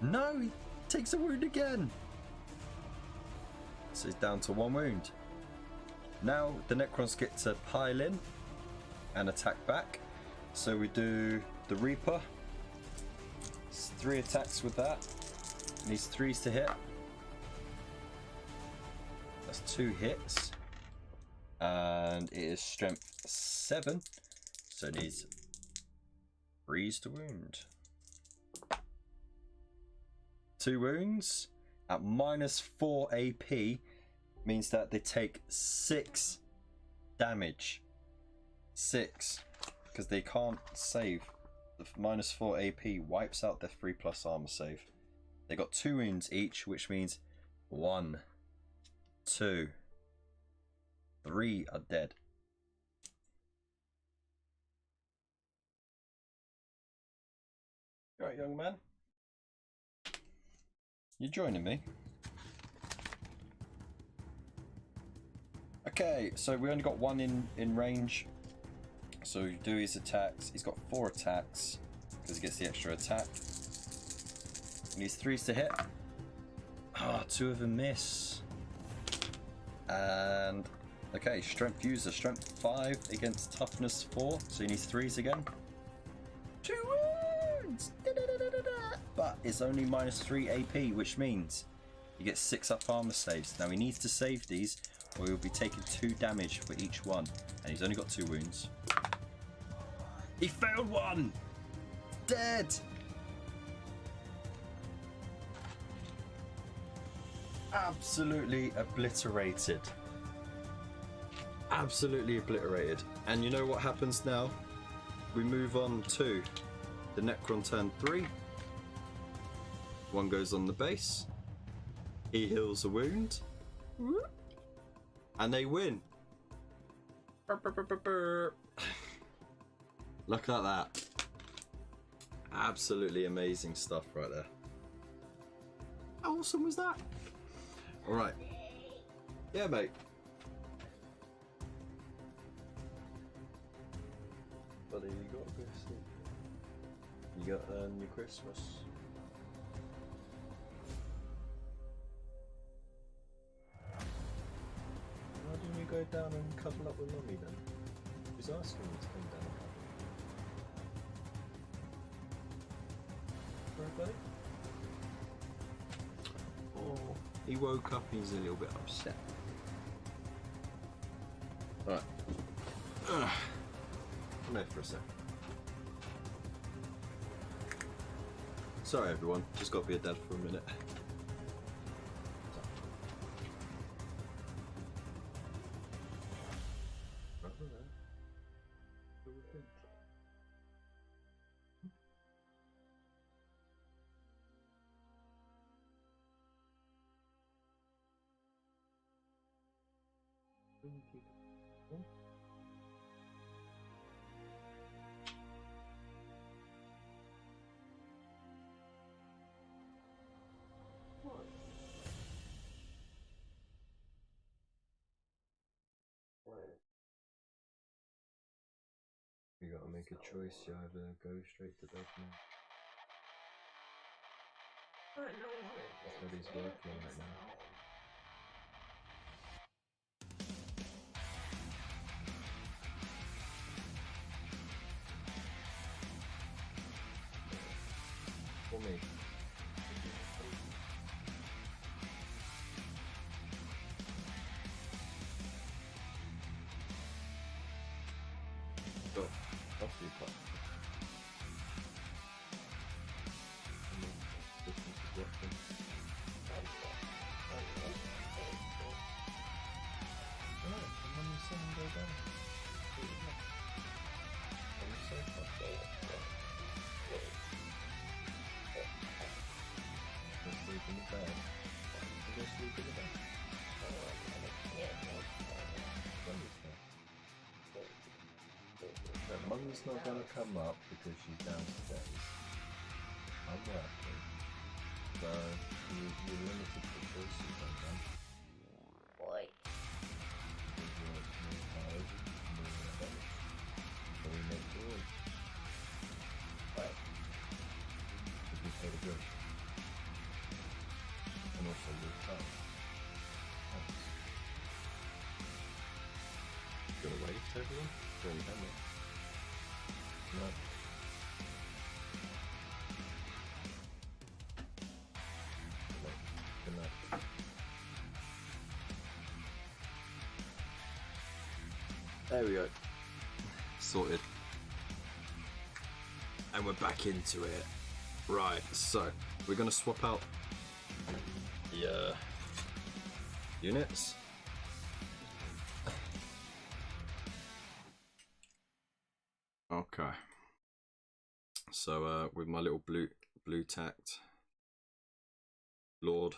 Speaker 1: No, he takes a wound again. So he's down to 1 wound. Now the Necrons get to pile in and attack back. So we do the Reaper. It's 3 attacks with that. Needs 3s to hit. That's 2 hits. And it is strength 7. So it needs 3s to wound. 2 wounds at -4 AP means that they take 6 damage. 6. Because they can't save. The -4 AP wipes out their 3+ armor save. They got 2 wounds each, which means 1, 2, 3 are dead. You alright, young man? You joining me? Okay, so we only got 1 in range. So we do his attacks. He's got 4 attacks because he gets the extra attack. He needs 3s to hit. Ah, 2 of them miss. And okay, strength user, strength 5 against toughness 4. So he needs 3s again. 2 wounds! But it's only -3 AP, which means he gets 6 up armor saves. Now he needs to save these, or he'll be taking 2 damage for each one. And he's only got 2 wounds. He failed 1! Dead! Absolutely obliterated. Absolutely obliterated. And you know what happens now? We move on to the Necron turn 3. 1 goes on the base. He heals a wound. And they win. Look at that. Absolutely amazing stuff right there. How awesome was that? Alright. Yeah, mate. Buddy, you got a good sleep. You got your Christmas. Why didn't you go down and cuddle up with Mummy then? She's asking you to come down and cuddle. Alright, buddy? Oh, he woke up and he's a little bit upset. Alright. Come here for a sec. Sorry everyone, just got to be a dad for a minute. You gotta make a choice, you either go straight to bed now. Daddy's working right now. For me. Go. Off you pop. Mummy's not gonna come up because she's downstairs. Exactly. So you're limited to choices then, man.
Speaker 2: Boy.
Speaker 1: So we make choice.
Speaker 2: Boy.
Speaker 1: Because we pay the bill. And also we're time. Got a wave to everyone? Or you have it? No. Good night. There we go. Sorted. And we're back into it. Right, so we're going to swap out the units. Okay. So with my little blue tact Lord.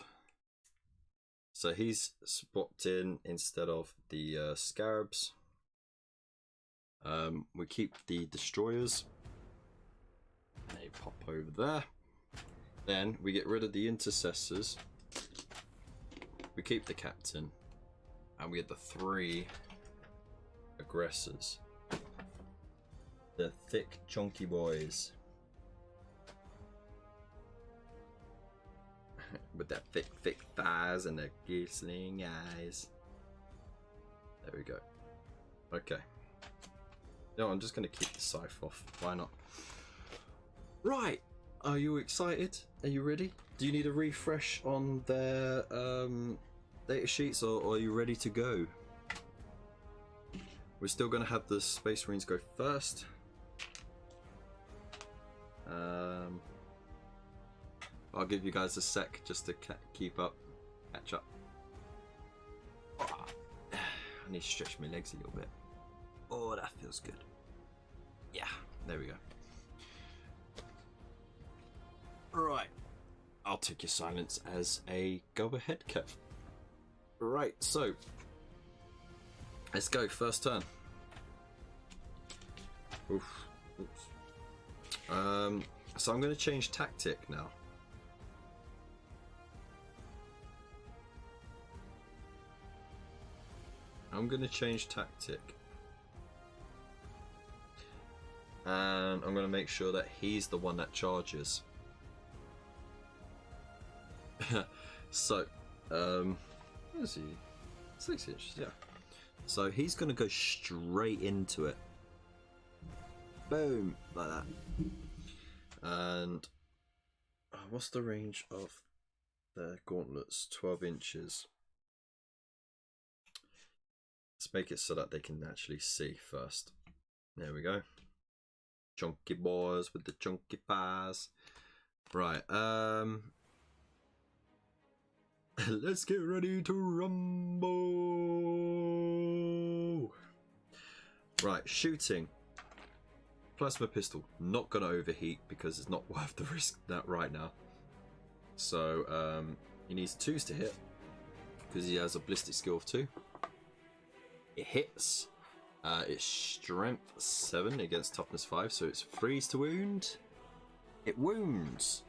Speaker 1: So he's swapped in instead of the scarabs. We keep the destroyers. They pop over there. Then we get rid of the intercessors. We keep the captain. And we get the 3 aggressors. The thick, chunky boys. With that thick thighs and their glistening eyes. There we go. Okay. No, I'm just going to keep the scythe off. Why not? Right. Are you excited? Are you ready? Do you need a refresh on their data sheets, or are you ready to go? We're still going to have the Space Marines go first. I'll give you guys a sec just to keep up, catch up. I need to stretch my legs a little bit. Oh, that feels good. Yeah, there we go. Right, I'll take your silence as a go ahead, Kev. Right, so let's go. First turn. Oof. Oops. So I'm going to change tactic now. I'm going to change tactic. And I'm going to make sure that he's the one that charges. So, where is he? 6 inches, yeah. So he's going to go straight into it. Boom, like that. And what's the range of the gauntlets? 12 inches. Let's make it so that they can actually see first. There we go. Chunky boys with the chunky thighs. Right, let's get ready to rumble. Right, shooting. Plasma pistol, not gonna overheat because it's not worth the risk that right now. So he needs 2s to hit because he has a ballistic skill of 2. It hits. It's strength 7 against toughness 5, so it's 3s to wound. It wounds.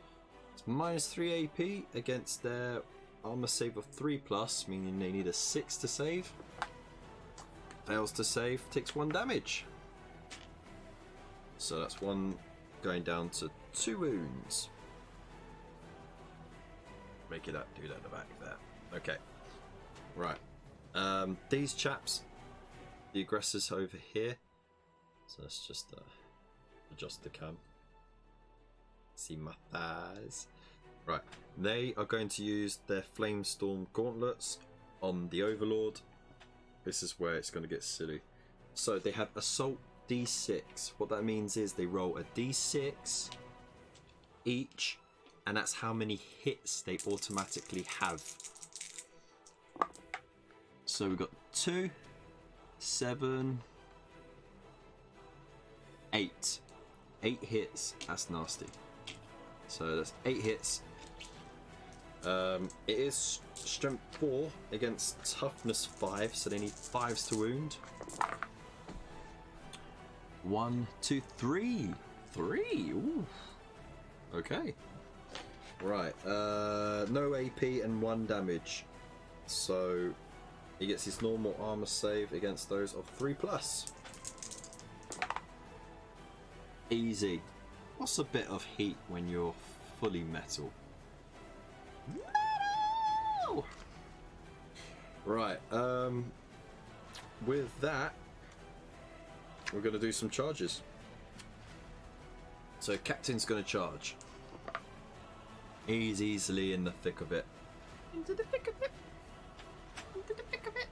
Speaker 1: It's -3 AP against their armor save of 3+, meaning they need a 6 to save. Fails to save, takes 1 damage. So that's 1 going down to 2 wounds. Make it up, do that at the back there. Okay. Right. These chaps, the aggressors over here. So let's just adjust the cam. See my thighs. Right. They are going to use their Flamestorm gauntlets on the Overlord. This is where it's going to get silly. So they have Assault D6. What that means is they roll a D6 each, and that's how many hits they automatically have. So we've got 2, 7, 8. 8 hits. That's nasty. So that's 8 hits. It is strength 4 against toughness 5, so they need 5s to wound. 1, 2, 3. 3. Ooh. Okay. Right. No AP and 1 damage. So he gets his normal armor save against those of 3+. Easy. What's a bit of heat when you're fully metal? Metal! Right. With that, we're going to do some charges. So Captain's going to charge. He's easily in the thick of it. Into the thick of it. Into the thick of it.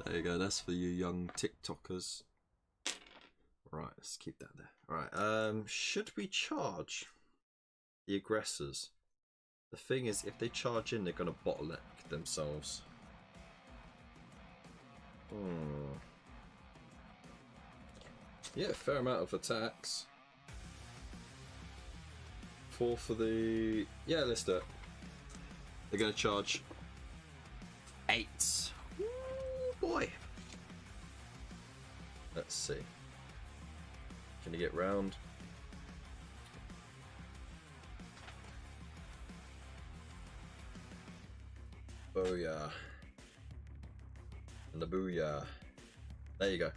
Speaker 1: There you go. That's for you young TikTokers. Right, let's keep that there. Alright, should we charge the aggressors? The thing is, if they charge in, they're going to bottleneck themselves. Yeah, fair amount of attacks. 4 for the... Yeah, let's do it. They're going to charge 8. Ooh, boy. Let's see. Can you get round? Booyah. And the booyah. There you go.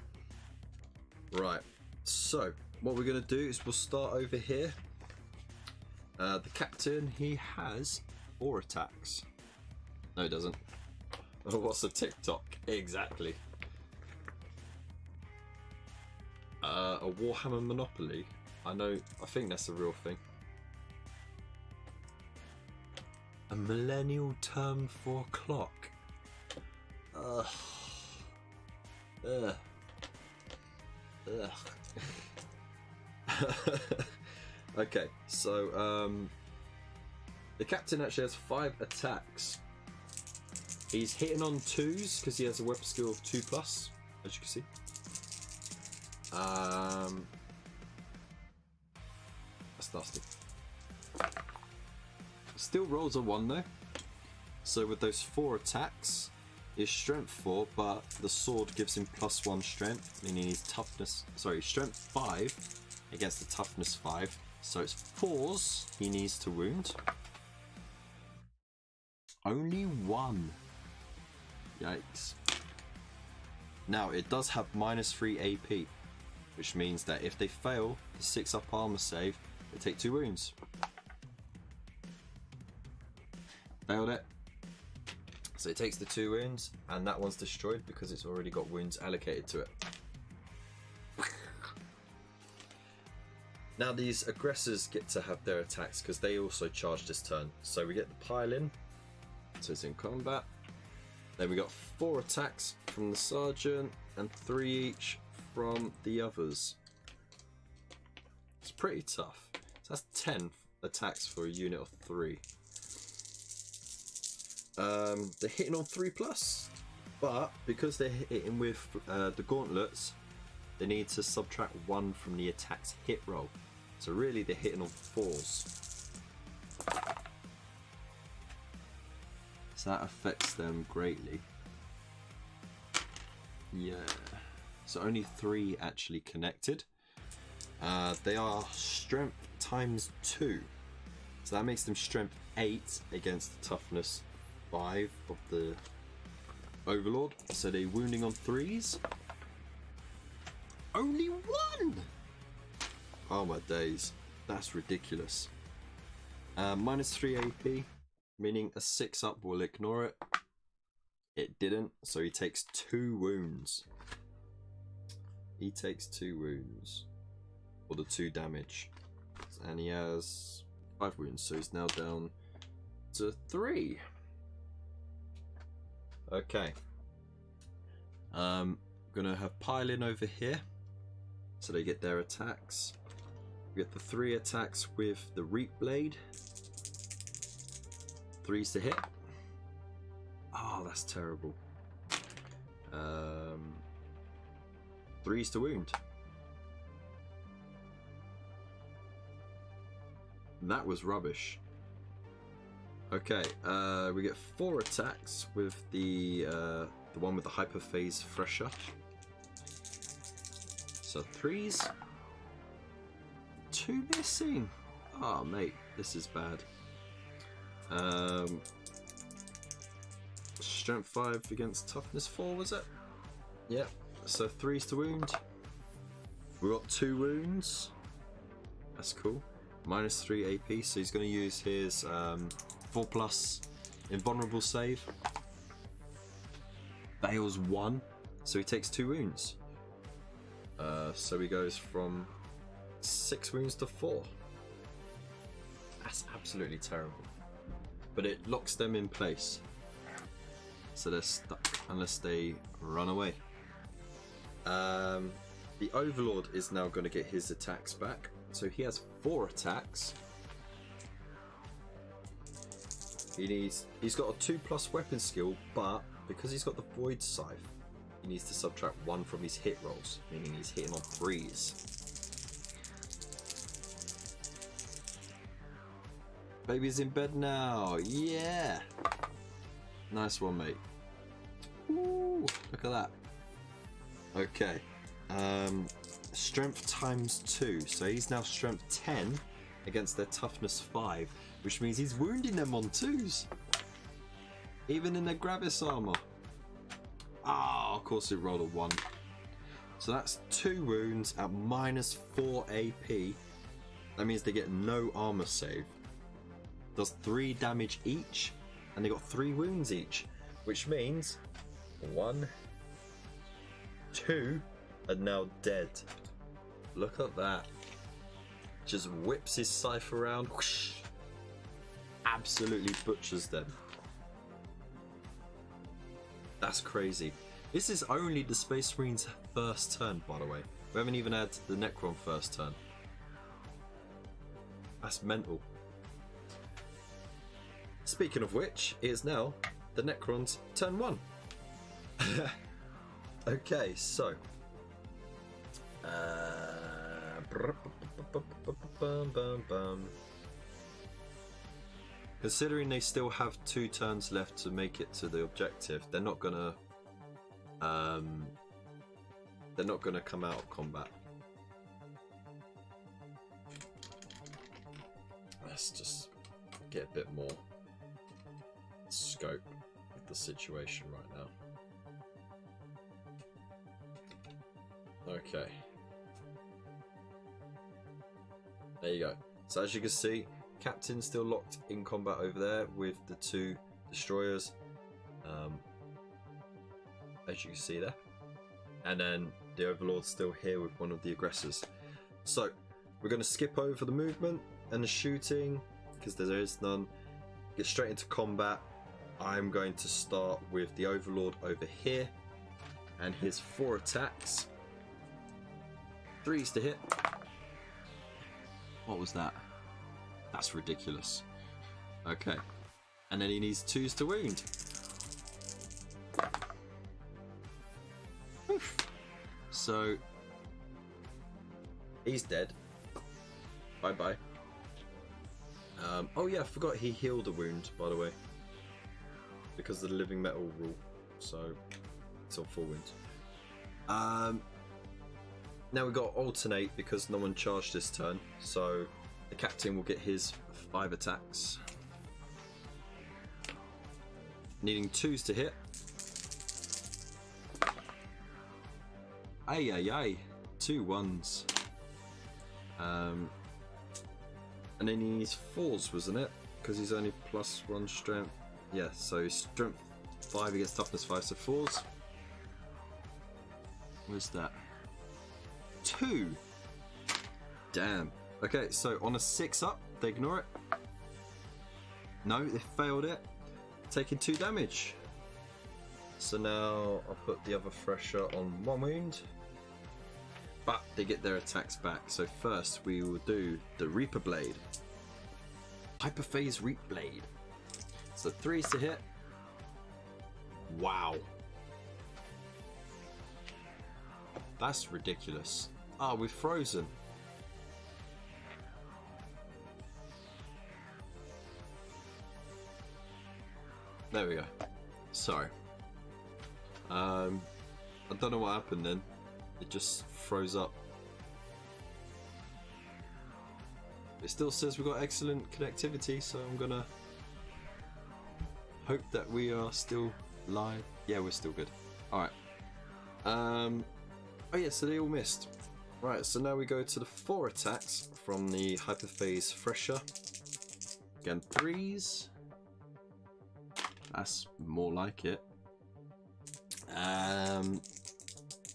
Speaker 1: Right. So, what we're going to do is we'll start over here. The captain, he has 4 attacks. No, he doesn't. Oh, what's a TikTok? Exactly. A Warhammer Monopoly. I think that's a real thing. A millennial term for clock. Ugh. Ugh. Ugh. Okay, so the captain actually has 5 attacks. He's hitting on 2s because he has a weapon skill of 2+, as you can see. That's nasty. Still rolls a 1 though. So with those 4 attacks, his strength 4, but the sword gives him +1 strength, meaning he's strength 5 against the toughness 5. So it's 4s he needs to wound. Only 1. Yikes. Now it does have -3 AP, which means that if they fail the 6-up armor save, they take 2 wounds. Failed it. So it takes the 2 wounds, and that one's destroyed because it's already got wounds allocated to it. Now these aggressors get to have their attacks because they also charge this turn. So we get the pile in, so it's in combat. Then we got 4 attacks from the sergeant and 3 each from the others. It's pretty tough. So that's 10 attacks for a unit of 3. They're hitting on 3+, but because they're hitting with the gauntlets, they need to subtract 1 from the attack's hit roll. So really they're hitting on 4s. So that affects them greatly. Yeah. So only 3 actually connected. They are strength ×2. So that makes them strength 8 against the toughness 5 of the Overlord. So they're wounding on 3s. Only 1! Oh my days. That's ridiculous. -3 AP, meaning a 6-up will ignore it. It didn't, so he takes 2 wounds. He takes 2 wounds. Or the 2 damage. And he has 5 wounds, so he's now down to 3. Okay. Gonna have pile in over here. So they get their attacks. We get the 3 attacks with the Reap Blade. 3s to hit. Oh, that's terrible. 3s to wound. That was rubbish. Okay, we get 4 attacks with the one with the Hyperface Fresher. So 3s, 2 missing. Oh, mate, this is bad. Strength 5 against toughness 4, was it? Yep. So 3's to wound. We got 2 wounds. That's cool. Minus 3 AP, so he's going to use his 4+ invulnerable save. Fails 1, so he takes 2 wounds. So he goes from 6 wounds to 4. That's absolutely terrible. But it locks them in place. So they're stuck unless they run away. The Overlord is now going to get his attacks back. So he has 4 attacks. He's got a 2+ weapon skill, but because he's got the Void Scythe, he needs to subtract 1 from his hit rolls, meaning he's hitting on 3s. Baby's in bed now, yeah! Nice one, mate. Ooh, look at that. Okay, strength times 2, so he's now strength 10 against their toughness 5, which means he's wounding them on 2s, even in their Gravis armor. Ah, of course it rolled a 1. So that's 2 wounds at minus 4 AP. That means they get no armor save. Does 3 damage each, and they got 3 wounds each, which means 1, 2 are now dead. Look at that. Just whips his scythe around. Whoosh. Absolutely butchers them. That's crazy. This is only the Space Marine's first turn, by the way. We haven't even had the Necron first turn. That's mental. Speaking of which, it is now the Necron's turn 1. Okay, so considering they still have 2 turns left to make it to the objective, they're not gonna come out of combat. Let's just get a bit more scope of the situation right now. Okay. There you go. So as you can see, Captain's still locked in combat over there with the 2 destroyers. As you can see there. And then the Overlord's still here with one of the aggressors. So we're going to skip over the movement and the shooting because there is none. Get straight into combat. I'm going to start with the Overlord over here and his 4 attacks. 3s to hit. What was that? That's ridiculous. Okay. And then he needs 2s to wound. Oof. So he's dead. Bye bye. Oh yeah, I forgot he healed a wound, by the way, because of the living metal rule. So it's on 4 wounds. Now we've got to alternate because no one charged this turn, so the Captain will get his 5 attacks, needing 2s to hit. Ay ay ay, 2 1s. And then he needs 4s, wasn't it? Because he's only +1 strength. Yeah, so strength 5 against toughness 5, so 4s. Where's that? 2. Damn. Okay, so on a 6 up, they ignore it. No, they failed it. Taking 2 damage. So now I'll put the other Thresher on 1 wound. But they get their attacks back. So first we will do the Reaper Blade. Hyperface Reap Blade. So 3s to hit. Wow. That's ridiculous. Ah, we're frozen. There we go. Sorry. I don't know what happened then. It just froze up. It still says we've got excellent connectivity, so I'm gonna hope that we are still live. Yeah, we're still good. Alright. Oh yeah, so they all missed. Right, so now we go to the 4 attacks from the Hyperface Fresher. Again, 3s. That's more like it.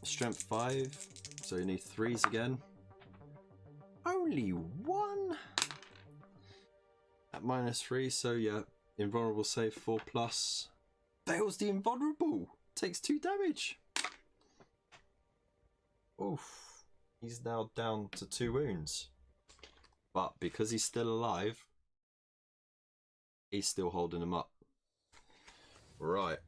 Speaker 1: Strength 5, so you need 3s again. Only 1 at -3, so yeah, invulnerable save 4+. Fails the invulnerable, takes 2 damage. Oof, he's now down to 2 wounds, but because he's still alive, he's still holding him up. Right.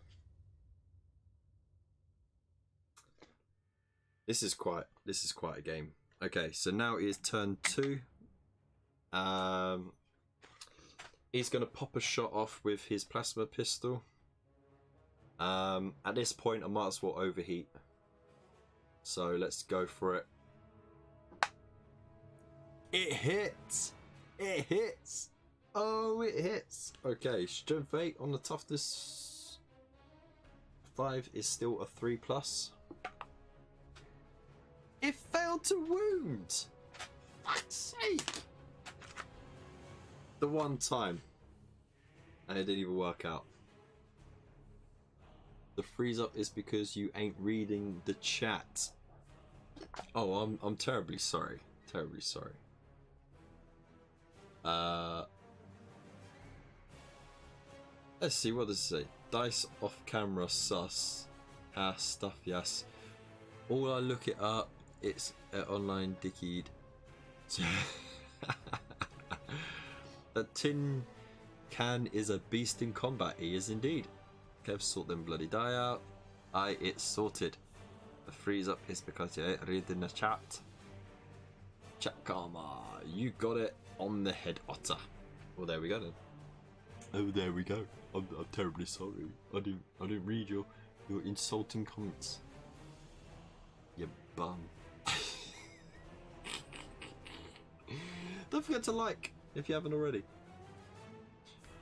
Speaker 1: This is quite a game. Okay, so now it is turn 2. He's gonna pop a shot off with his plasma pistol. At this point I might as well overheat. So let's go for it. It hits! It hits! Oh, it hits! Okay, strength 8 on the toughness 5 is still a 3+. It failed to wound! Fuck's sake! The one time. And it didn't even work out. The freeze up is because you ain't reading the chat. Oh, I'm terribly sorry. Terribly sorry. Let's see, what does it say? Dice off camera sus. Stuff, yes. All I look it up, it's online dickied. That tin can is a beast in combat. He is indeed. Kev, sort them bloody die out. It's sorted. The freeze up is because you ain't reading the chat. Chat karma. You got it on the head, Otter. Well, there we go then. Oh, there we go. I'm terribly sorry. I didn't read your insulting comments. You bum. Don't forget to like if you haven't already.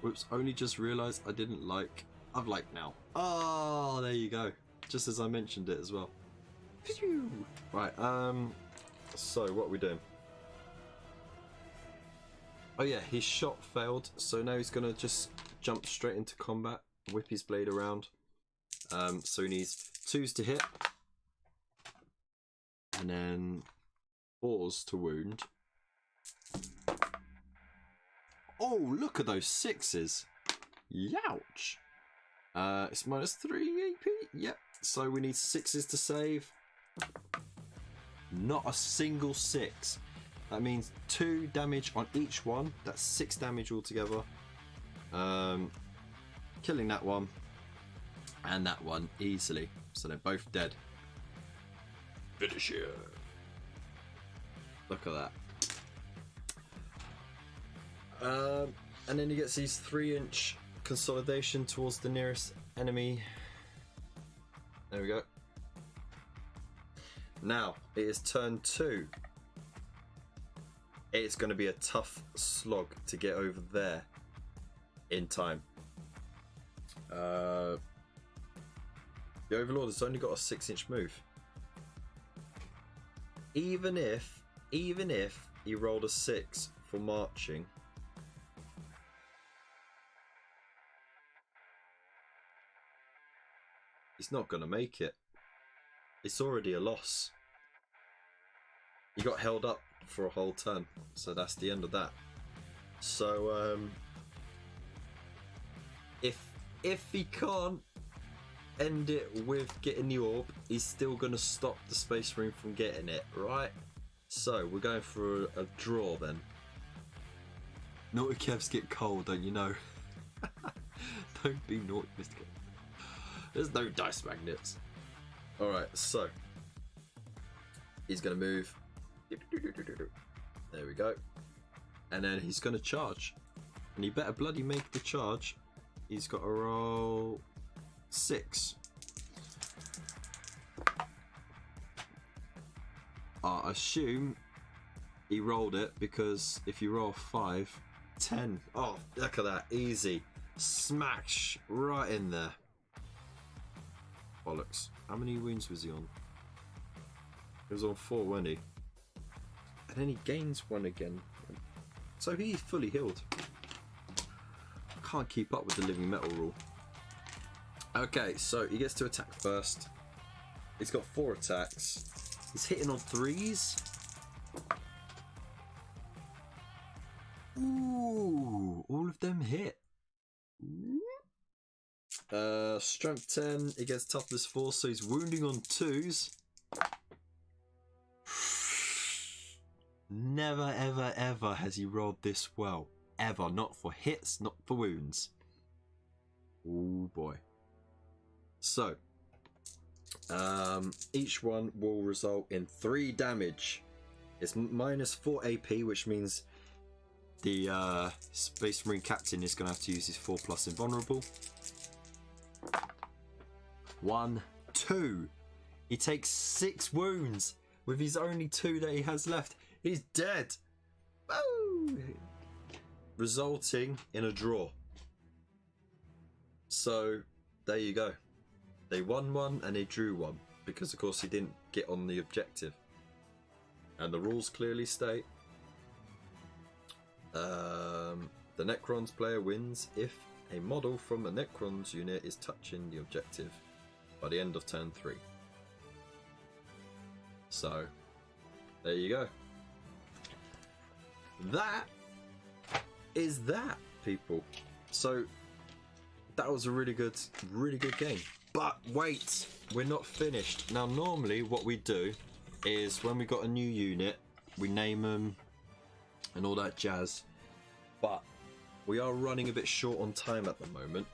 Speaker 1: Whoops, only just realised I didn't like. I've liked now. Oh, there you go. Just as I mentioned it as well. Right, so what are we doing? Oh yeah, his shot failed, so now he's gonna just jump straight into combat, whip his blade around. So he needs 2s to hit, and then 4s to wound. Oh, look at those 6s. Youch. It's -3 AP. Yep. So we need 6s to save. Not a single 6. That means 2 damage on each one. That's 6 damage altogether. Killing that one and that one easily. So they're both dead. Finish it. Look at that. And then he gets these 3-inch consolidation towards the nearest enemy. There we go. Now it is turn 2. It's going to be a tough slog to get over there in time. The Overlord has only got a 6-inch move. Even if he rolled a 6 for marching, he's not going to make it. It's already a loss. He got held up for a whole turn, so that's the end of that. So if he can't end it with getting the orb, he's still going to stop the Space Marine from getting it, right? So we're going for a draw then. Naughty Kevs get cold, don't you know? Don't be naughty, Mr. Kev. There's no dice magnets. Alright, so he's going to move. There we go. And then he's going to charge. And he better bloody make the charge. He's got to roll 6. I assume he rolled it, because if you roll 5, 10. Oh, look at that. Easy. Smash right in there. Bollocks. How many wounds was he on? He was on 4, wasn't he? And then he gains 1 again. So he's fully healed. I can't keep up with the living metal rule. Okay, so he gets to attack first. He's got 4 attacks. He's hitting on 3s. Ooh, all of them hit. Strength 10, he gets toughness 4, so he's wounding on 2s. Never, ever, ever has he rolled this well. Ever. Not for hits, not for wounds. Oh boy. So, each one will result in 3 damage. It's minus 4 AP, which means the Space Marine Captain is going to have to use his 4+ invulnerable. 1, 2. He takes 6 wounds with his only 2 that he has left. He's dead. Woo! Resulting in a draw. So there you go. They won 1 and they drew 1 because of course he didn't get on the objective. And the rules clearly state the Necrons player wins if a model from a Necrons unit is touching the objective by the end of turn 3. So there you go. That is that, people. So that was a really good game. But wait, we're not finished. Now normally what we do is when we got a new unit, we name them and all that jazz. But we are running a bit short on time at the moment.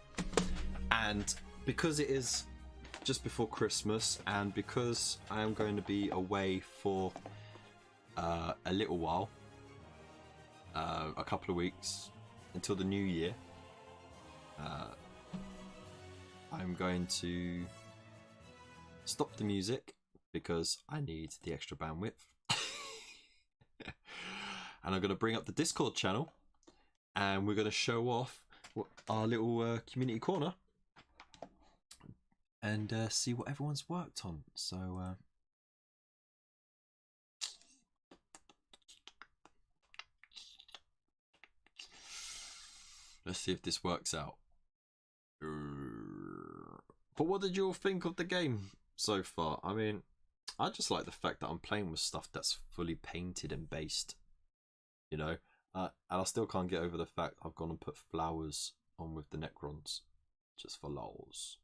Speaker 1: And because it is just before Christmas and because I am going to be away for a little while, a couple of weeks until the new year, I'm going to stop the music because I need the extra bandwidth. And I'm going to bring up the Discord channel and we're going to show off our little community corner and see what everyone's worked on. So let's see if this works out. But what did you all think of the game so far? I mean, I just like the fact that I'm playing with stuff that's fully painted and based, you know, and I still can't get over the fact I've gone and put flowers on with the Necrons just for lols.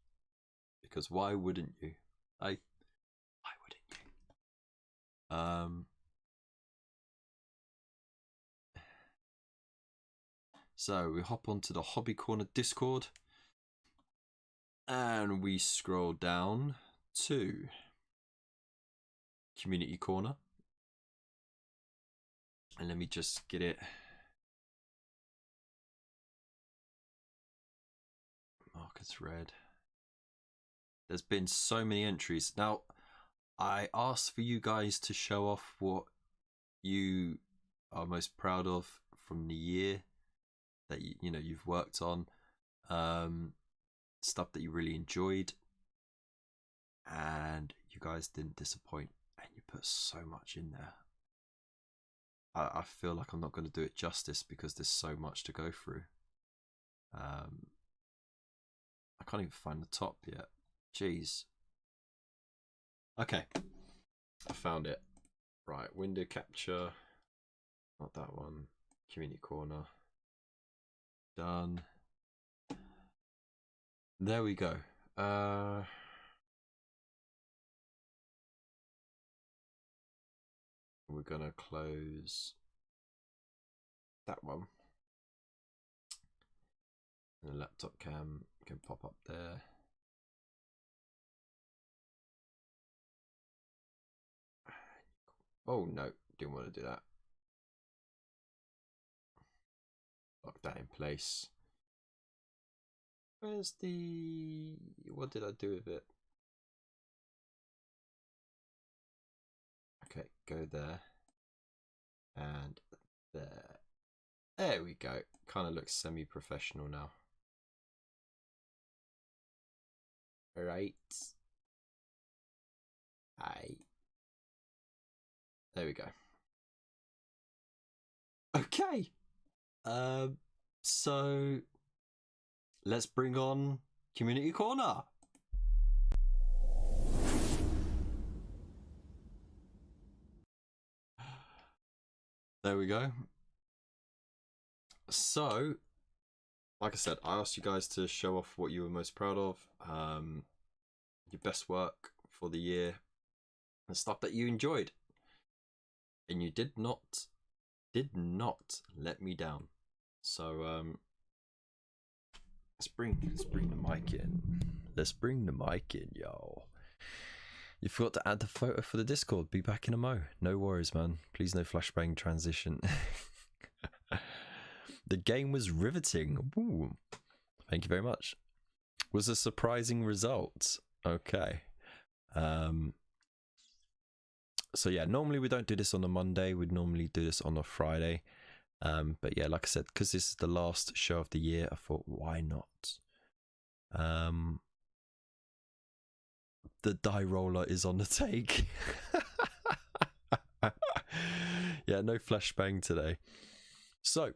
Speaker 1: Because why wouldn't you? Why wouldn't you? So we hop onto the Hobby Corner Discord and we scroll down to Community Corner. And let me just get it. Mark as red. There's been so many entries. Now, I asked for you guys to show off what you are most proud of from the year that you know you've worked on, stuff that you really enjoyed, and you guys didn't disappoint, and you put so much in there. I feel like I'm not going to do it justice because there's so much to go through. I can't even find the top yet. Jeez. Okay, I found it. Right, window capture, not that one. Community corner. Done. There we go. We're gonna close that one. And the laptop cam can pop up there. Oh no, didn't want to do that. Lock that in place. Where's the... what did I do with it? Okay, go there. And There we go. Kind of looks semi-professional now. Right. Aye. There we go. Okay. So let's bring on Community Corner. There we go. So, like I said, I asked you guys to show off what you were most proud of, your best work for the year, and stuff that you enjoyed. And you did not let me down. So, let's bring the mic in. Let's bring the mic in, y'all. You forgot to add the photo for the Discord. Be back in a mo. No worries, man. Please no flashbang transition. The game was riveting. Ooh. Thank you very much. Was a surprising result. Okay. So yeah, normally we don't do this on a Monday. We'd normally do this on a Friday. But yeah, like I said, because this is the last show of the year, I thought, why not? The die roller is on the take. Yeah, no flashbang today. So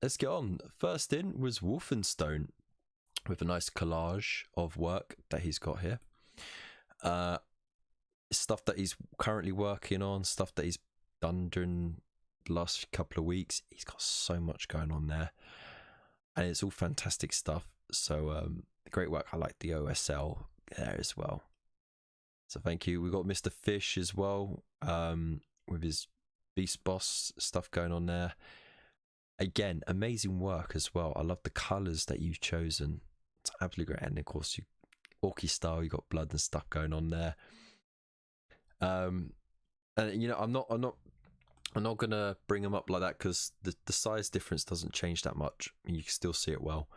Speaker 1: let's get on. First in was Wolfenstone with a nice collage of work that he's got here. Stuff that he's currently working on, stuff that he's done during the last couple of weeks. He's got so much going on there, and it's all fantastic stuff. So great work. I like the OSL there as well. So thank you. We got Mr. Fish as well, with his Beast Boss stuff going on there. Again, amazing work as well. I love the colours that you've chosen. It's absolutely great. And of course, you Orky style, you got blood and stuff going on there. And you know, I'm not gonna bring them up like that because the size difference doesn't change that much. You can still see it well.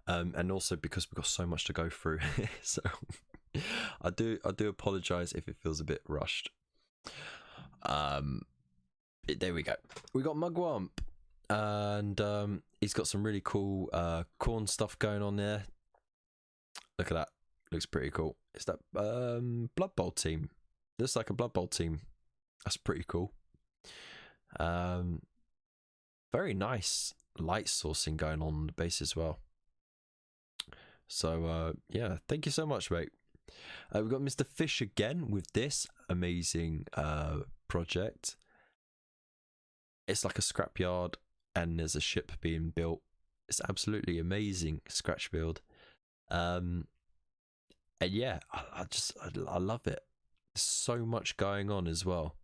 Speaker 1: And also because we've got so much to go through. So I do apologize if it feels a bit rushed. There we go. We got Mugwump, and he's got some really cool corn stuff going on there. Look at that. Looks pretty cool. It's that Blood Bowl team. Looks like a Blood Bowl team. That's pretty cool. Very nice light sourcing going on the base as well. So yeah, thank you so much, mate. We've got Mr. Fish again with this amazing project. It's like a scrapyard and there's a ship being built. It's absolutely amazing scratch build. And yeah, I love it. There's so much going on as well.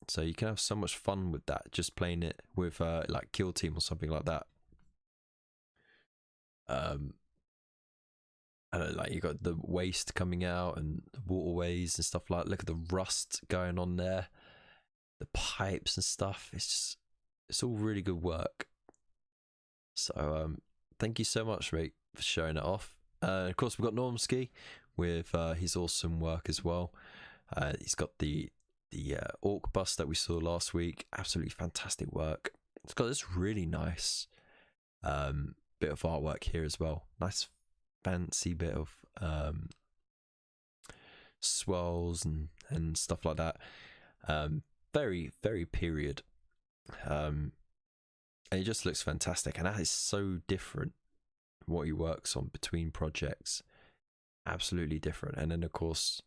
Speaker 1: So you can have so much fun with that, just playing it with like Kill Team or something like that. I don't know, like you got the waste coming out and the waterways and stuff like that. Look at the rust going on there, the pipes and stuff. It's all really good work. So thank you so much, mate, for showing it off. Of course, we've got Normski with his awesome work as well. He's got the orc bust that we saw last week. Absolutely fantastic work. It's got this really nice bit of artwork here as well. Nice fancy bit of swirls and stuff like that. Very, very period. And it just looks fantastic. And that is so different what he works on between projects. Absolutely different. And then of course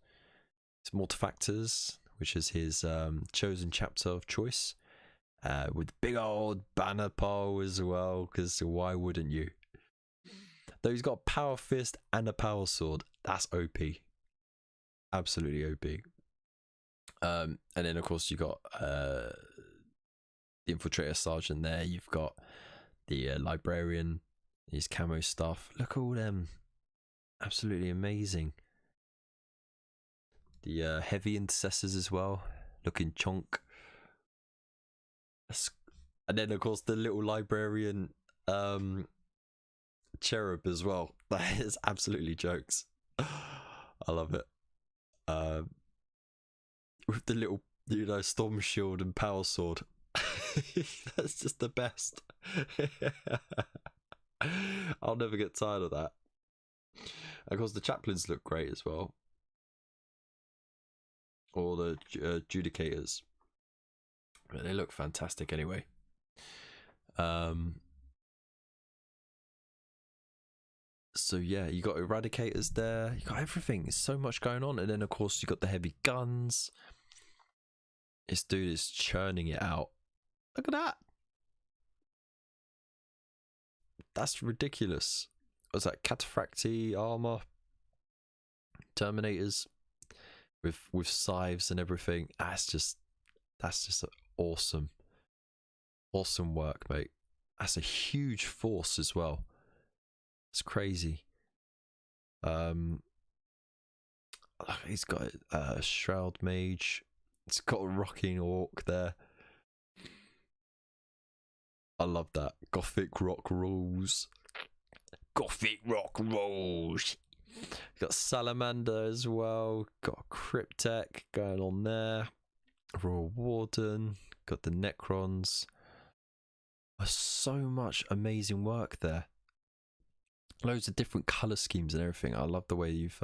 Speaker 1: it's Multifactors, which is his chosen chapter of choice, with big old banner pole as well, because why wouldn't you? Though he's got a power fist and a power sword. That's OP. Absolutely OP. And then of course you got the Infiltrator Sergeant there. You've got the Librarian, his camo stuff. Look at all them. Absolutely amazing. The heavy intercessors as well, looking chonk. And then of course the little librarian cherub as well. That is absolutely jokes. I love it. With the little, storm shield and power sword. That's just the best. I'll never get tired of that. Of course, the chaplains look great as well. Or the judicators. But they look fantastic anyway. So yeah, you got eradicators there. You got everything. There's so much going on. And then of course you got the heavy guns. This dude is churning it out. Look at that. That's ridiculous. What's that? Cataphracti armor, Terminators with scythes and everything. That's just awesome work, mate. That's a huge force as well. It's crazy. He's got a Shroud Mage. It's got a rocking orc there. I love that. Gothic rock rules. Gothic rock rules. Got Salamander as well. Got a Cryptek going on there. Royal Warden. Got the Necrons. There's so much amazing work there. Loads of different colour schemes and everything. I love the way you've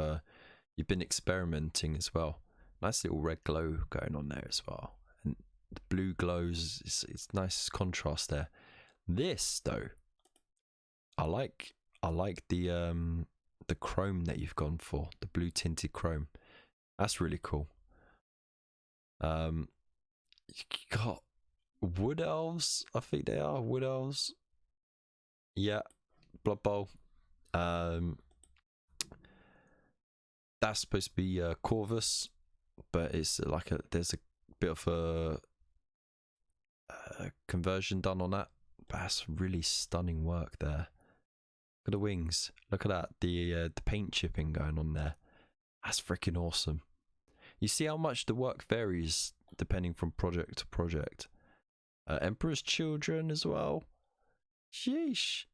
Speaker 1: been experimenting as well. Nice little red glow going on there as well. And the blue glows. It's nice contrast there. This though, I like the chrome that you've gone for, the blue tinted chrome. That's really cool. You got wood elves, I think they are wood elves. Yeah, Blood Bowl. That's supposed to be Corvus, but it's like there's a bit of a conversion done on that. But that's really stunning work there. Look at the wings. Look at that. The paint chipping going on there. That's freaking awesome. You see how much the work varies depending from project to project. Emperor's Children as well. Sheesh.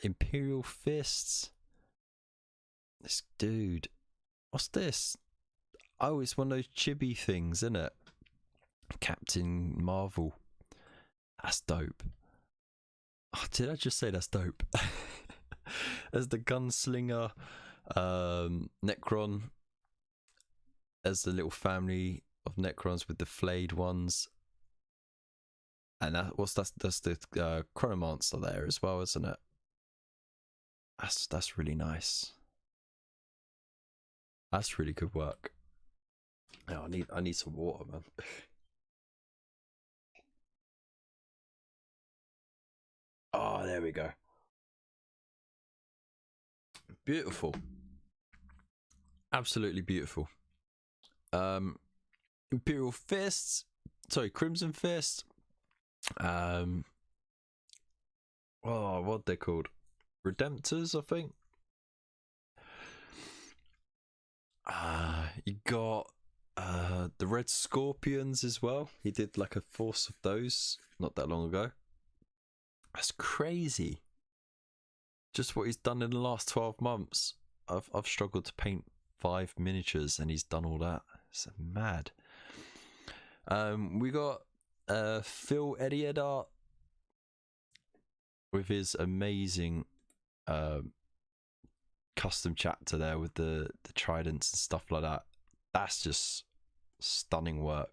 Speaker 1: Imperial Fists. This dude. What's this? Oh, it's one of those chibi things, isn't it? Captain Marvel. That's dope. Oh, did I just say that's dope? As the gunslinger, Necron. As the little family of Necrons with the flayed ones. And that's the Chronomancer there as well, isn't it? That's really nice. That's really good work. Oh, I need some water, man. Oh, there we go. Beautiful. Absolutely beautiful. Imperial Fists. Sorry, Crimson Fist. Oh, what they're called? Redemptors, I think. You got the Red Scorpions as well. He did like a force of those not that long ago. That's crazy. Just what he's done in the last 12 months. I've struggled to paint 5 miniatures and he's done all that. It's mad. We got Phil Ediedart with his amazing custom chapter there with the tridents and stuff like that. That's just stunning work.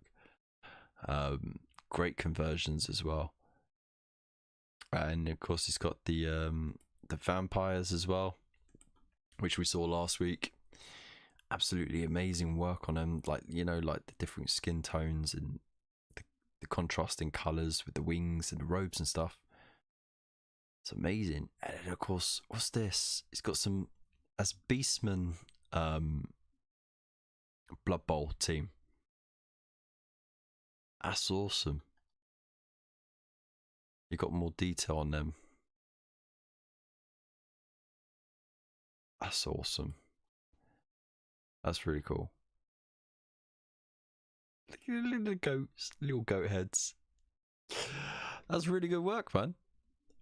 Speaker 1: Great conversions as well. And of course he's got the vampires as well, which we saw last week. Absolutely amazing work on them, like, you know, like the different skin tones and the contrasting colours with the wings and the robes and stuff. It's amazing. And then of course, what's this? It's got some as Beastman Blood Bowl team. That's awesome. You got more detail on them. That's awesome. That's really cool. Look at the little goats, little goat heads. That's really good work, man.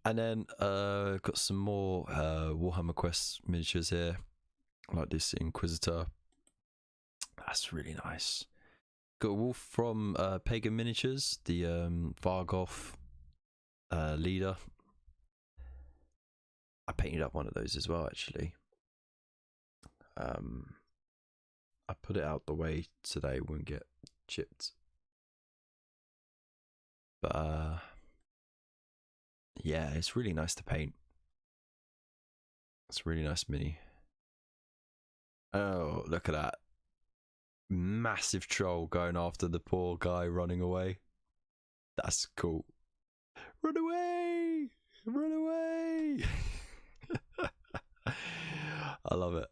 Speaker 1: And then got some more Warhammer Quest miniatures here, like this Inquisitor. That's really nice. Got a wolf from Pagan Miniatures, the Vargoth leader. I painted up one of those as well, actually. I put it out the way so they wouldn't get chipped. But yeah, it's really nice to paint. It's a really nice mini. Oh, look at that. Massive troll going after the poor guy running away. That's cool. Run away! Run away! I love it.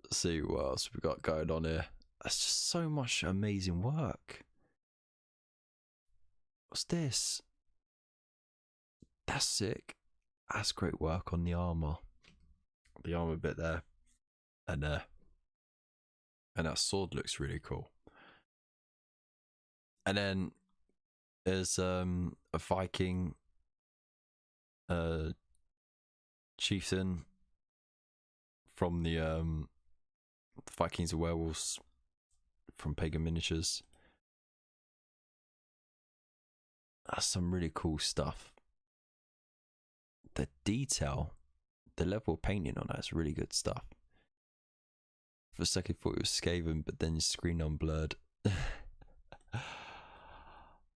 Speaker 1: Let's see what else we got going on here. That's just so much amazing work. What's this? That's sick. That's great work on the armor. The armor bit there. And that sword looks really cool. And then there's a Viking chieftain from the Vikings and Werewolves from Pagan Miniatures. That's some really cool stuff. The detail, the level of painting on that is really good stuff. For a second I thought it was Skaven, but then your screen unblurred.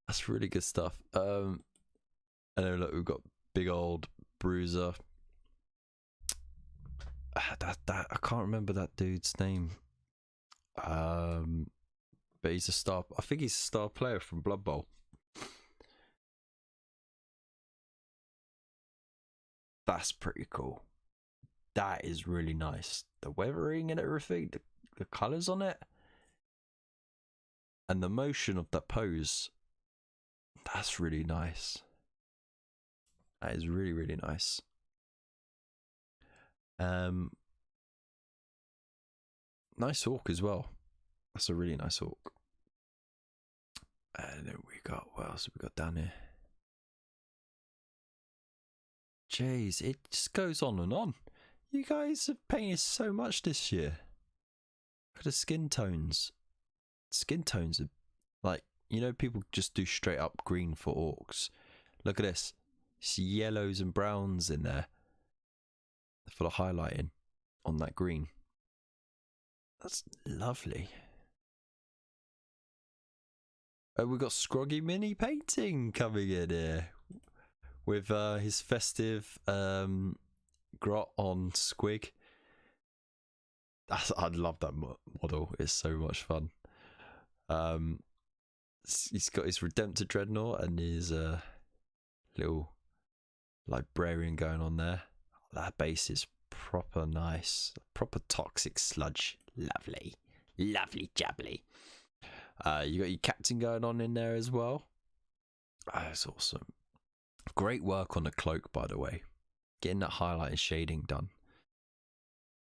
Speaker 1: That's really good stuff. And then look, we've got big old Bruiser. That I can't remember that dude's name. But he's a star. I think he's a star player from Blood Bowl. That's pretty cool. That is really nice. The weathering and everything, the colours on it, and the motion of that pose. That's really nice. That is really, really nice. Nice orc as well. That's a really nice orc. And then we got, what else have we got down here? Jeez, it just goes on and on. You guys have painted so much this year. Look at the skin tones. Skin tones are like, you know, people just do straight up green for orcs. Look at this. It's yellows and browns in there. For the highlighting on that green. That's lovely. Oh, we've got Scroggy Mini painting coming in here. With his festive grot on Squig. I love that model. It's so much fun. He's got his Redemptor Dreadnought and his little librarian going on there. That base is proper nice. Proper toxic sludge. Lovely. Lovely jubbly. You got your captain going on in there as well. That's awesome. Great work on the cloak, by the way. Getting that highlight and shading done.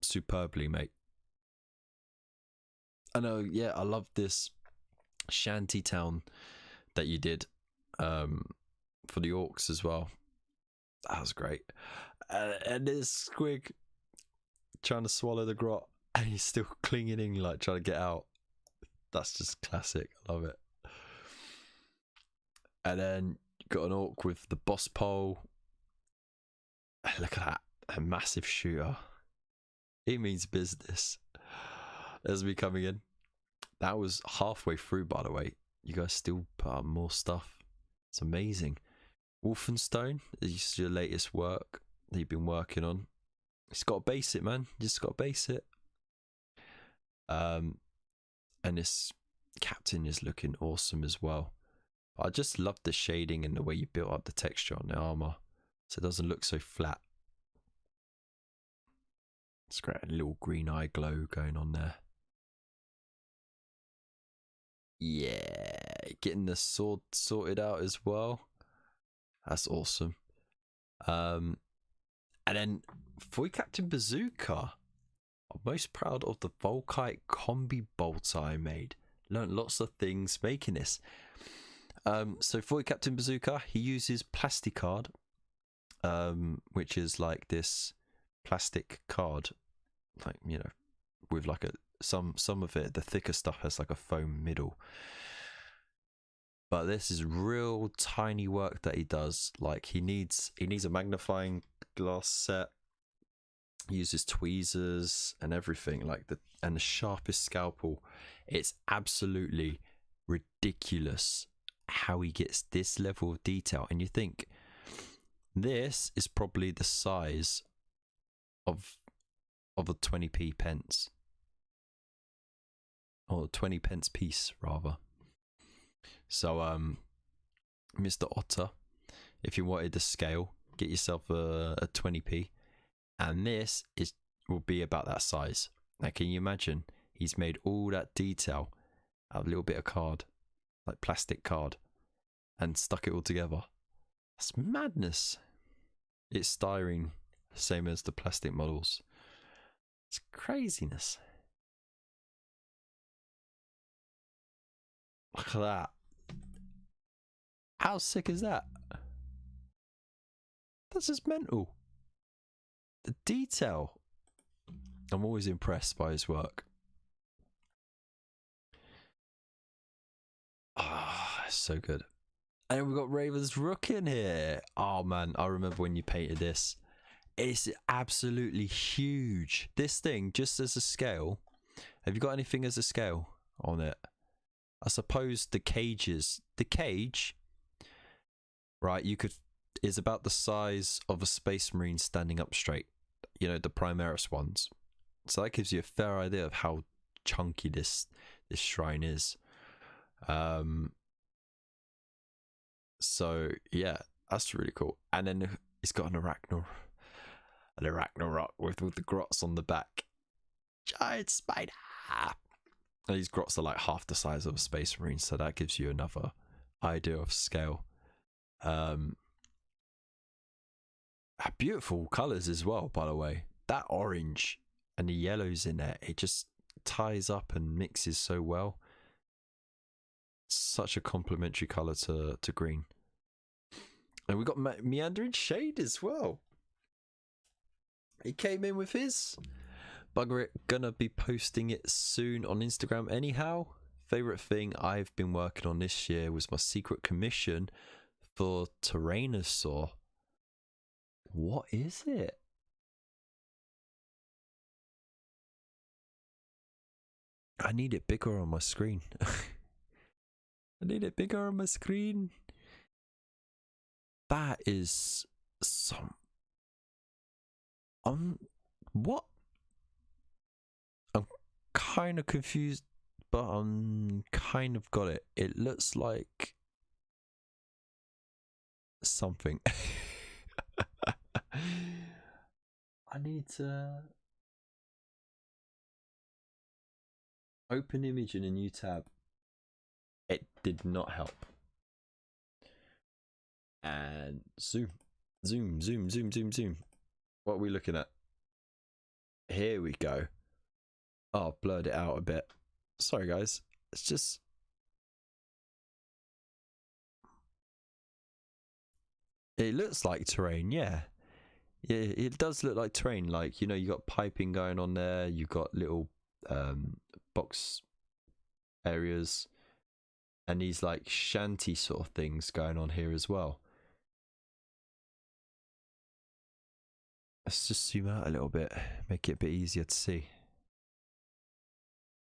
Speaker 1: Superbly, mate. I know, yeah, I love this shanty town that you did for the orcs as well. That was great. And this Squig trying to swallow the grot and he's still clinging in, like trying to get out. That's just classic. I love it. And then you got an orc with the boss pole. Look at that. A massive shooter. He means business. There's me coming in. That was halfway through, by the way. You guys still put up more stuff. It's amazing. Wolfenstone is your latest work that you've been working on. It's got to base it, man. You just got to base it. And this captain is looking awesome as well. I just love the shading and the way you built up the texture on the armor, so it doesn't look so flat. It's great, a little green eye glow going on there. Yeah, getting the sword sorted out as well. That's awesome. And then for Captain Bazooka, I'm most proud of the Volkite combi bolt I made. Learned lots of things making this. So for Captain Bazooka, he uses plasticard, which is like this plastic card, like, you know, with like a Some of it, the thicker stuff has like a foam middle. But this is real tiny work that he does. Like he needs a magnifying glass set. He uses tweezers and everything, like the sharpest scalpel. It's absolutely ridiculous how he gets this level of detail. And you think this is probably the size of a 20p pence, or 20 pence piece rather. So Mr. Otter, if you wanted to scale, get yourself a 20p, and this will be about that size. Now can you imagine, he's made all that detail out of a little bit of card, like plastic card, and stuck it all together. That's madness. It's styrene, same as the plastic models. It's craziness. Look at that. How sick is that? That's just mental. The detail. I'm always impressed by his work. Ah, so good. And we've got Raven's Rook in here. Oh man, I remember when you painted this. It's absolutely huge. This thing, just as a scale. Have you got anything as a scale on it? I suppose the cages. The cage, right, is about the size of a Space Marine standing up straight. You know, the Primaris ones. So that gives you a fair idea of how chunky this shrine is. So yeah, that's really cool. And then it's got an Arachnarok with the grots on the back. Giant spider. And these grots are like half the size of a Space Marine, so that gives you another idea of scale. Beautiful colours as well, by the way. That orange and the yellows in there, it just ties up and mixes so well. Such a complementary colour to green. And we got Meandering Shade as well. He came in with his. Bugger it, gonna be posting it soon on Instagram anyhow. Favourite thing I've been working on this year was my secret commission for Tyrannosaur. What is it? I need it bigger on my screen. I need it bigger on my screen. That is some... what? I'm kind of confused, but I'm kind of got it. It looks like something. I need to open image in a new tab. It did not help. And zoom. What are we looking at? Here we go. Oh, I've blurred it out a bit. Sorry guys. It's just... it looks like terrain, yeah. Yeah, it does look like terrain. Like, you know, you got piping going on there. You got little box areas. And these like shanty sort of things going on here as well. Let's just zoom out a little bit, make it a bit easier to see.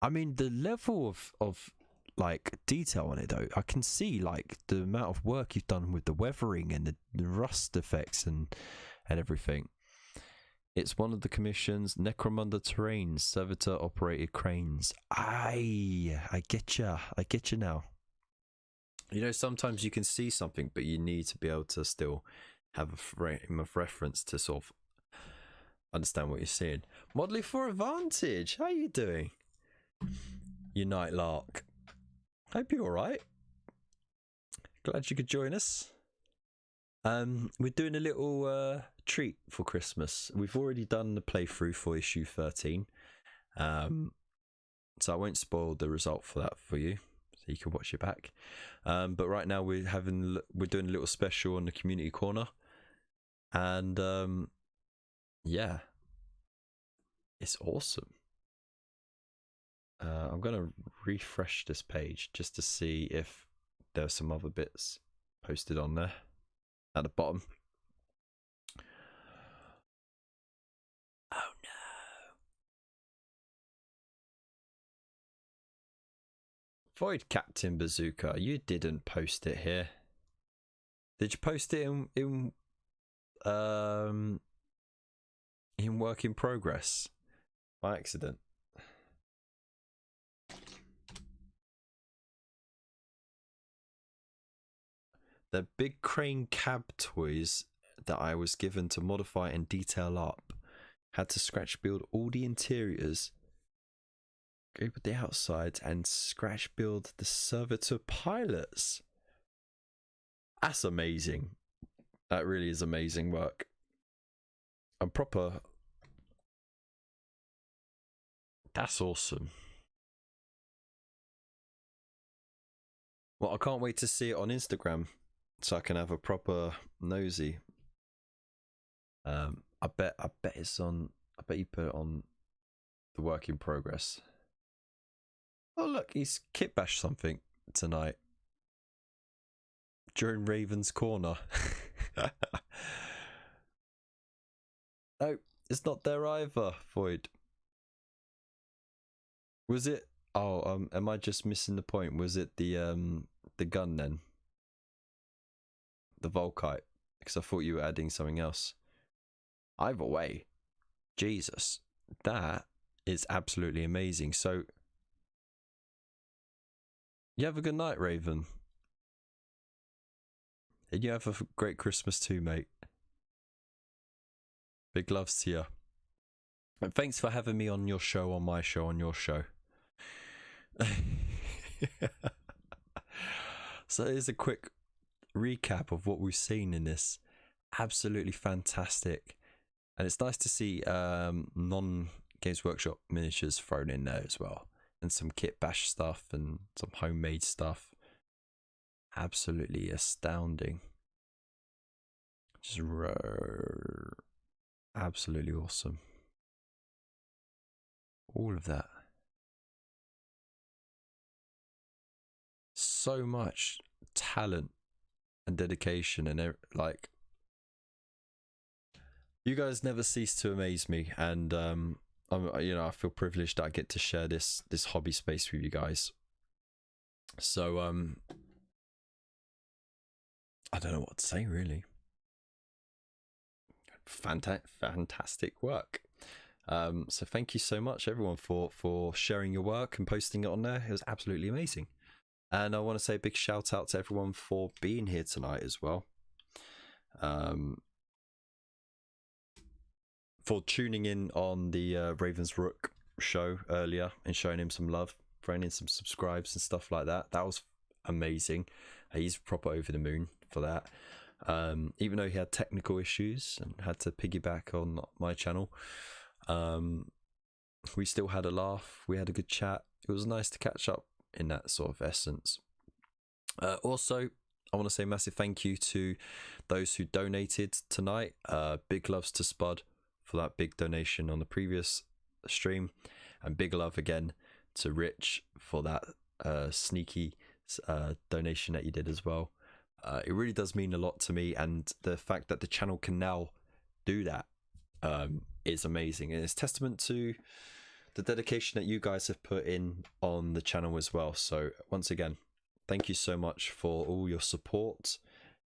Speaker 1: I mean, the level of like detail on it though, I can see like the amount of work you've done with the weathering and the rust effects and everything. It's one of the commissions, Necromunda Terrain, Servitor Operated Cranes. I get ya now. You know, sometimes you can see something, but you need to be able to still have a frame of reference to sort of understand what you're seeing. Modelly for Advantage, how you doing? You Night Lark. Hope you're alright. Glad you could join us. We're doing a little treat for Christmas. We've already done the playthrough for issue 13. So I won't spoil the result for that for you, so you can watch it back. But right now we're doing a little special on the community corner. And yeah, it's awesome. I'm going to refresh this page just to see if there's some other bits posted on there at the bottom. Oh no. Void Captain Bazooka, you didn't post it here. Did you post it in work in progress by accident? The big crane cab toys that I was given to modify and detail up had to scratch build all the interiors, go with the outsides, and scratch build the servitor pilots. That's amazing. That really is amazing work. And proper. That's awesome. Well, I can't wait to see it on Instagram so I can have a proper nosy. I bet it's on. I bet you put it on the work in progress. Oh look, he's kit bashed something tonight during Raven's Corner. No, it's not there either, Void. Was it? Oh, am I just missing the point? Was it the gun then? The Volkite? Because I thought you were adding something else. Either way, Jesus, that is absolutely amazing. So, you have a good night, Raven. And you have a great Christmas too, mate. Big loves to you. And thanks for having me on your show, on my show, on your show. So here's a quick recap of what we've seen in this. Absolutely fantastic. And it's nice to see non-Games Workshop miniatures thrown in there as well. And some kit bash stuff and some homemade stuff. Absolutely astounding. Just absolutely awesome. All of that. So much talent and dedication, and like, you guys never cease to amaze me, and I feel privileged that I get to share this hobby space with you guys. So I don't know what to say really. Fantastic work. So thank you so much everyone for sharing your work and posting it on there. It was absolutely amazing. And I want to say a big shout out to everyone for being here tonight as well. For tuning in on the Ravens Rook show earlier and showing him some love, throwing in some subscribes and stuff like that. That was amazing. He's proper over the moon for that. Even though he had technical issues and had to piggyback on my channel, we still had a laugh. We had a good chat. It was nice to catch up in that sort of essence. Also, I want to say a massive thank you to those who donated tonight. Big loves to Spud for that big donation on the previous stream, and big love again to Rich for that sneaky donation that you did as well. It really does mean a lot to me, and the fact that the channel can now do that is amazing, and it's testament to the dedication that you guys have put in on the channel as well. So once again, thank you so much for all your support,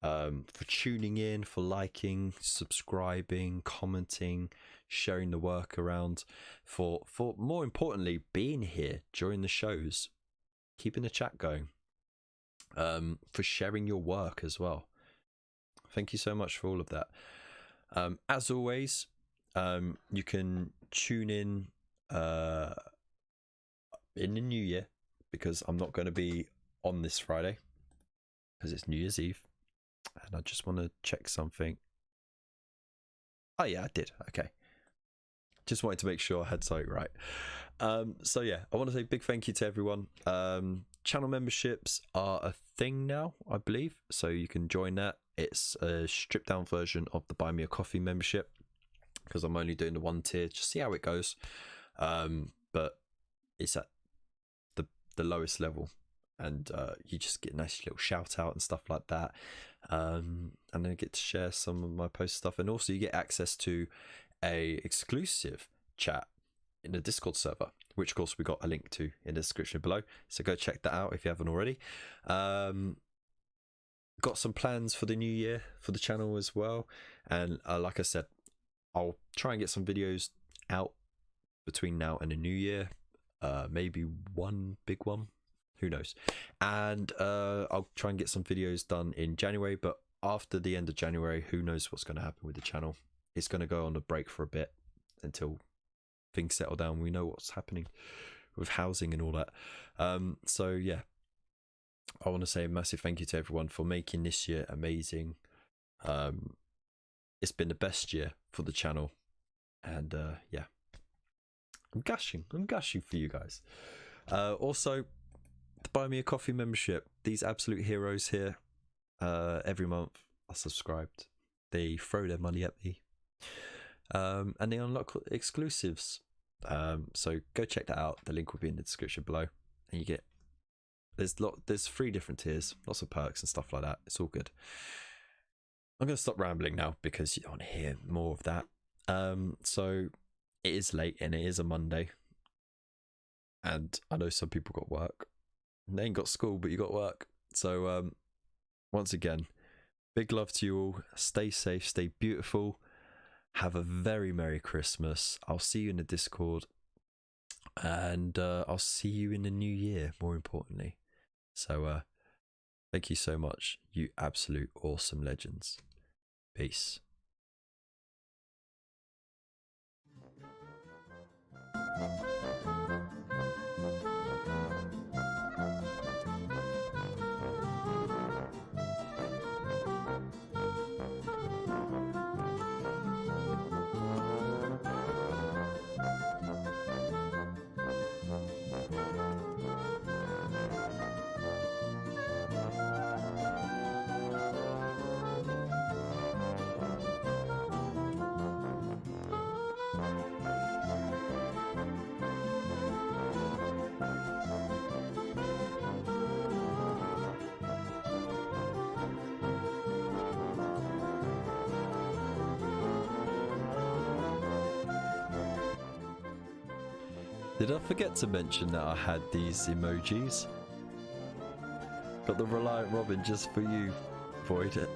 Speaker 1: for tuning in, for liking, subscribing, commenting, sharing the work around, for more importantly being here during the shows, keeping the chat going, for sharing your work as well. Thank you so much for all of that. As always, you can tune in the new year, because I'm not going to be on this Friday because it's New Year's Eve, and I just want to check something. Oh yeah, I did. Okay, just wanted to make sure I had something right. So yeah, I want to say big thank you to everyone. Channel memberships are a thing now, I believe, so you can join that. It's a stripped down version of the Buy Me a Coffee membership, because I'm only doing the one tier, just see how it goes. But it's at the lowest level, and you just get a nice little shout out and stuff like that, and then I get to share some of my post stuff, and also you get access to a exclusive chat in the Discord server, which of course we got a link to in the description below, so go check that out if you haven't already. Got some plans for the new year for the channel as well, and like I said, I'll try and get some videos out between now and the new year, maybe one big one, who knows, and I'll try and get some videos done in January, but after the end of January, who knows what's going to happen with the channel. It's going to go on a break for a bit until things settle down. We know what's happening with housing and all that. So yeah, I want to say a massive thank you to everyone for making this year amazing. It's been the best year for the channel, and yeah, I'm gushing for you guys. Also, the Buy Me a Coffee membership, these absolute heroes here, every month are subscribed. They throw their money at me, and they unlock exclusives. So go check that out. The link will be in the description below, and you get there's 3 different tiers, lots of perks and stuff like that. It's all good. I'm going to stop rambling now because you don't want to hear more of that. So it is late and it is a Monday, and I know some people got work. They ain't got school, but you got work. So once again, big love to you all. Stay safe, stay beautiful. Have a very Merry Christmas. I'll see you in the Discord, and I'll see you in the new year, more importantly. So thank you so much, you absolute awesome legends. Peace. Did I forget to mention that I had these emojis? Got the Reliant Robin just for you, Void it.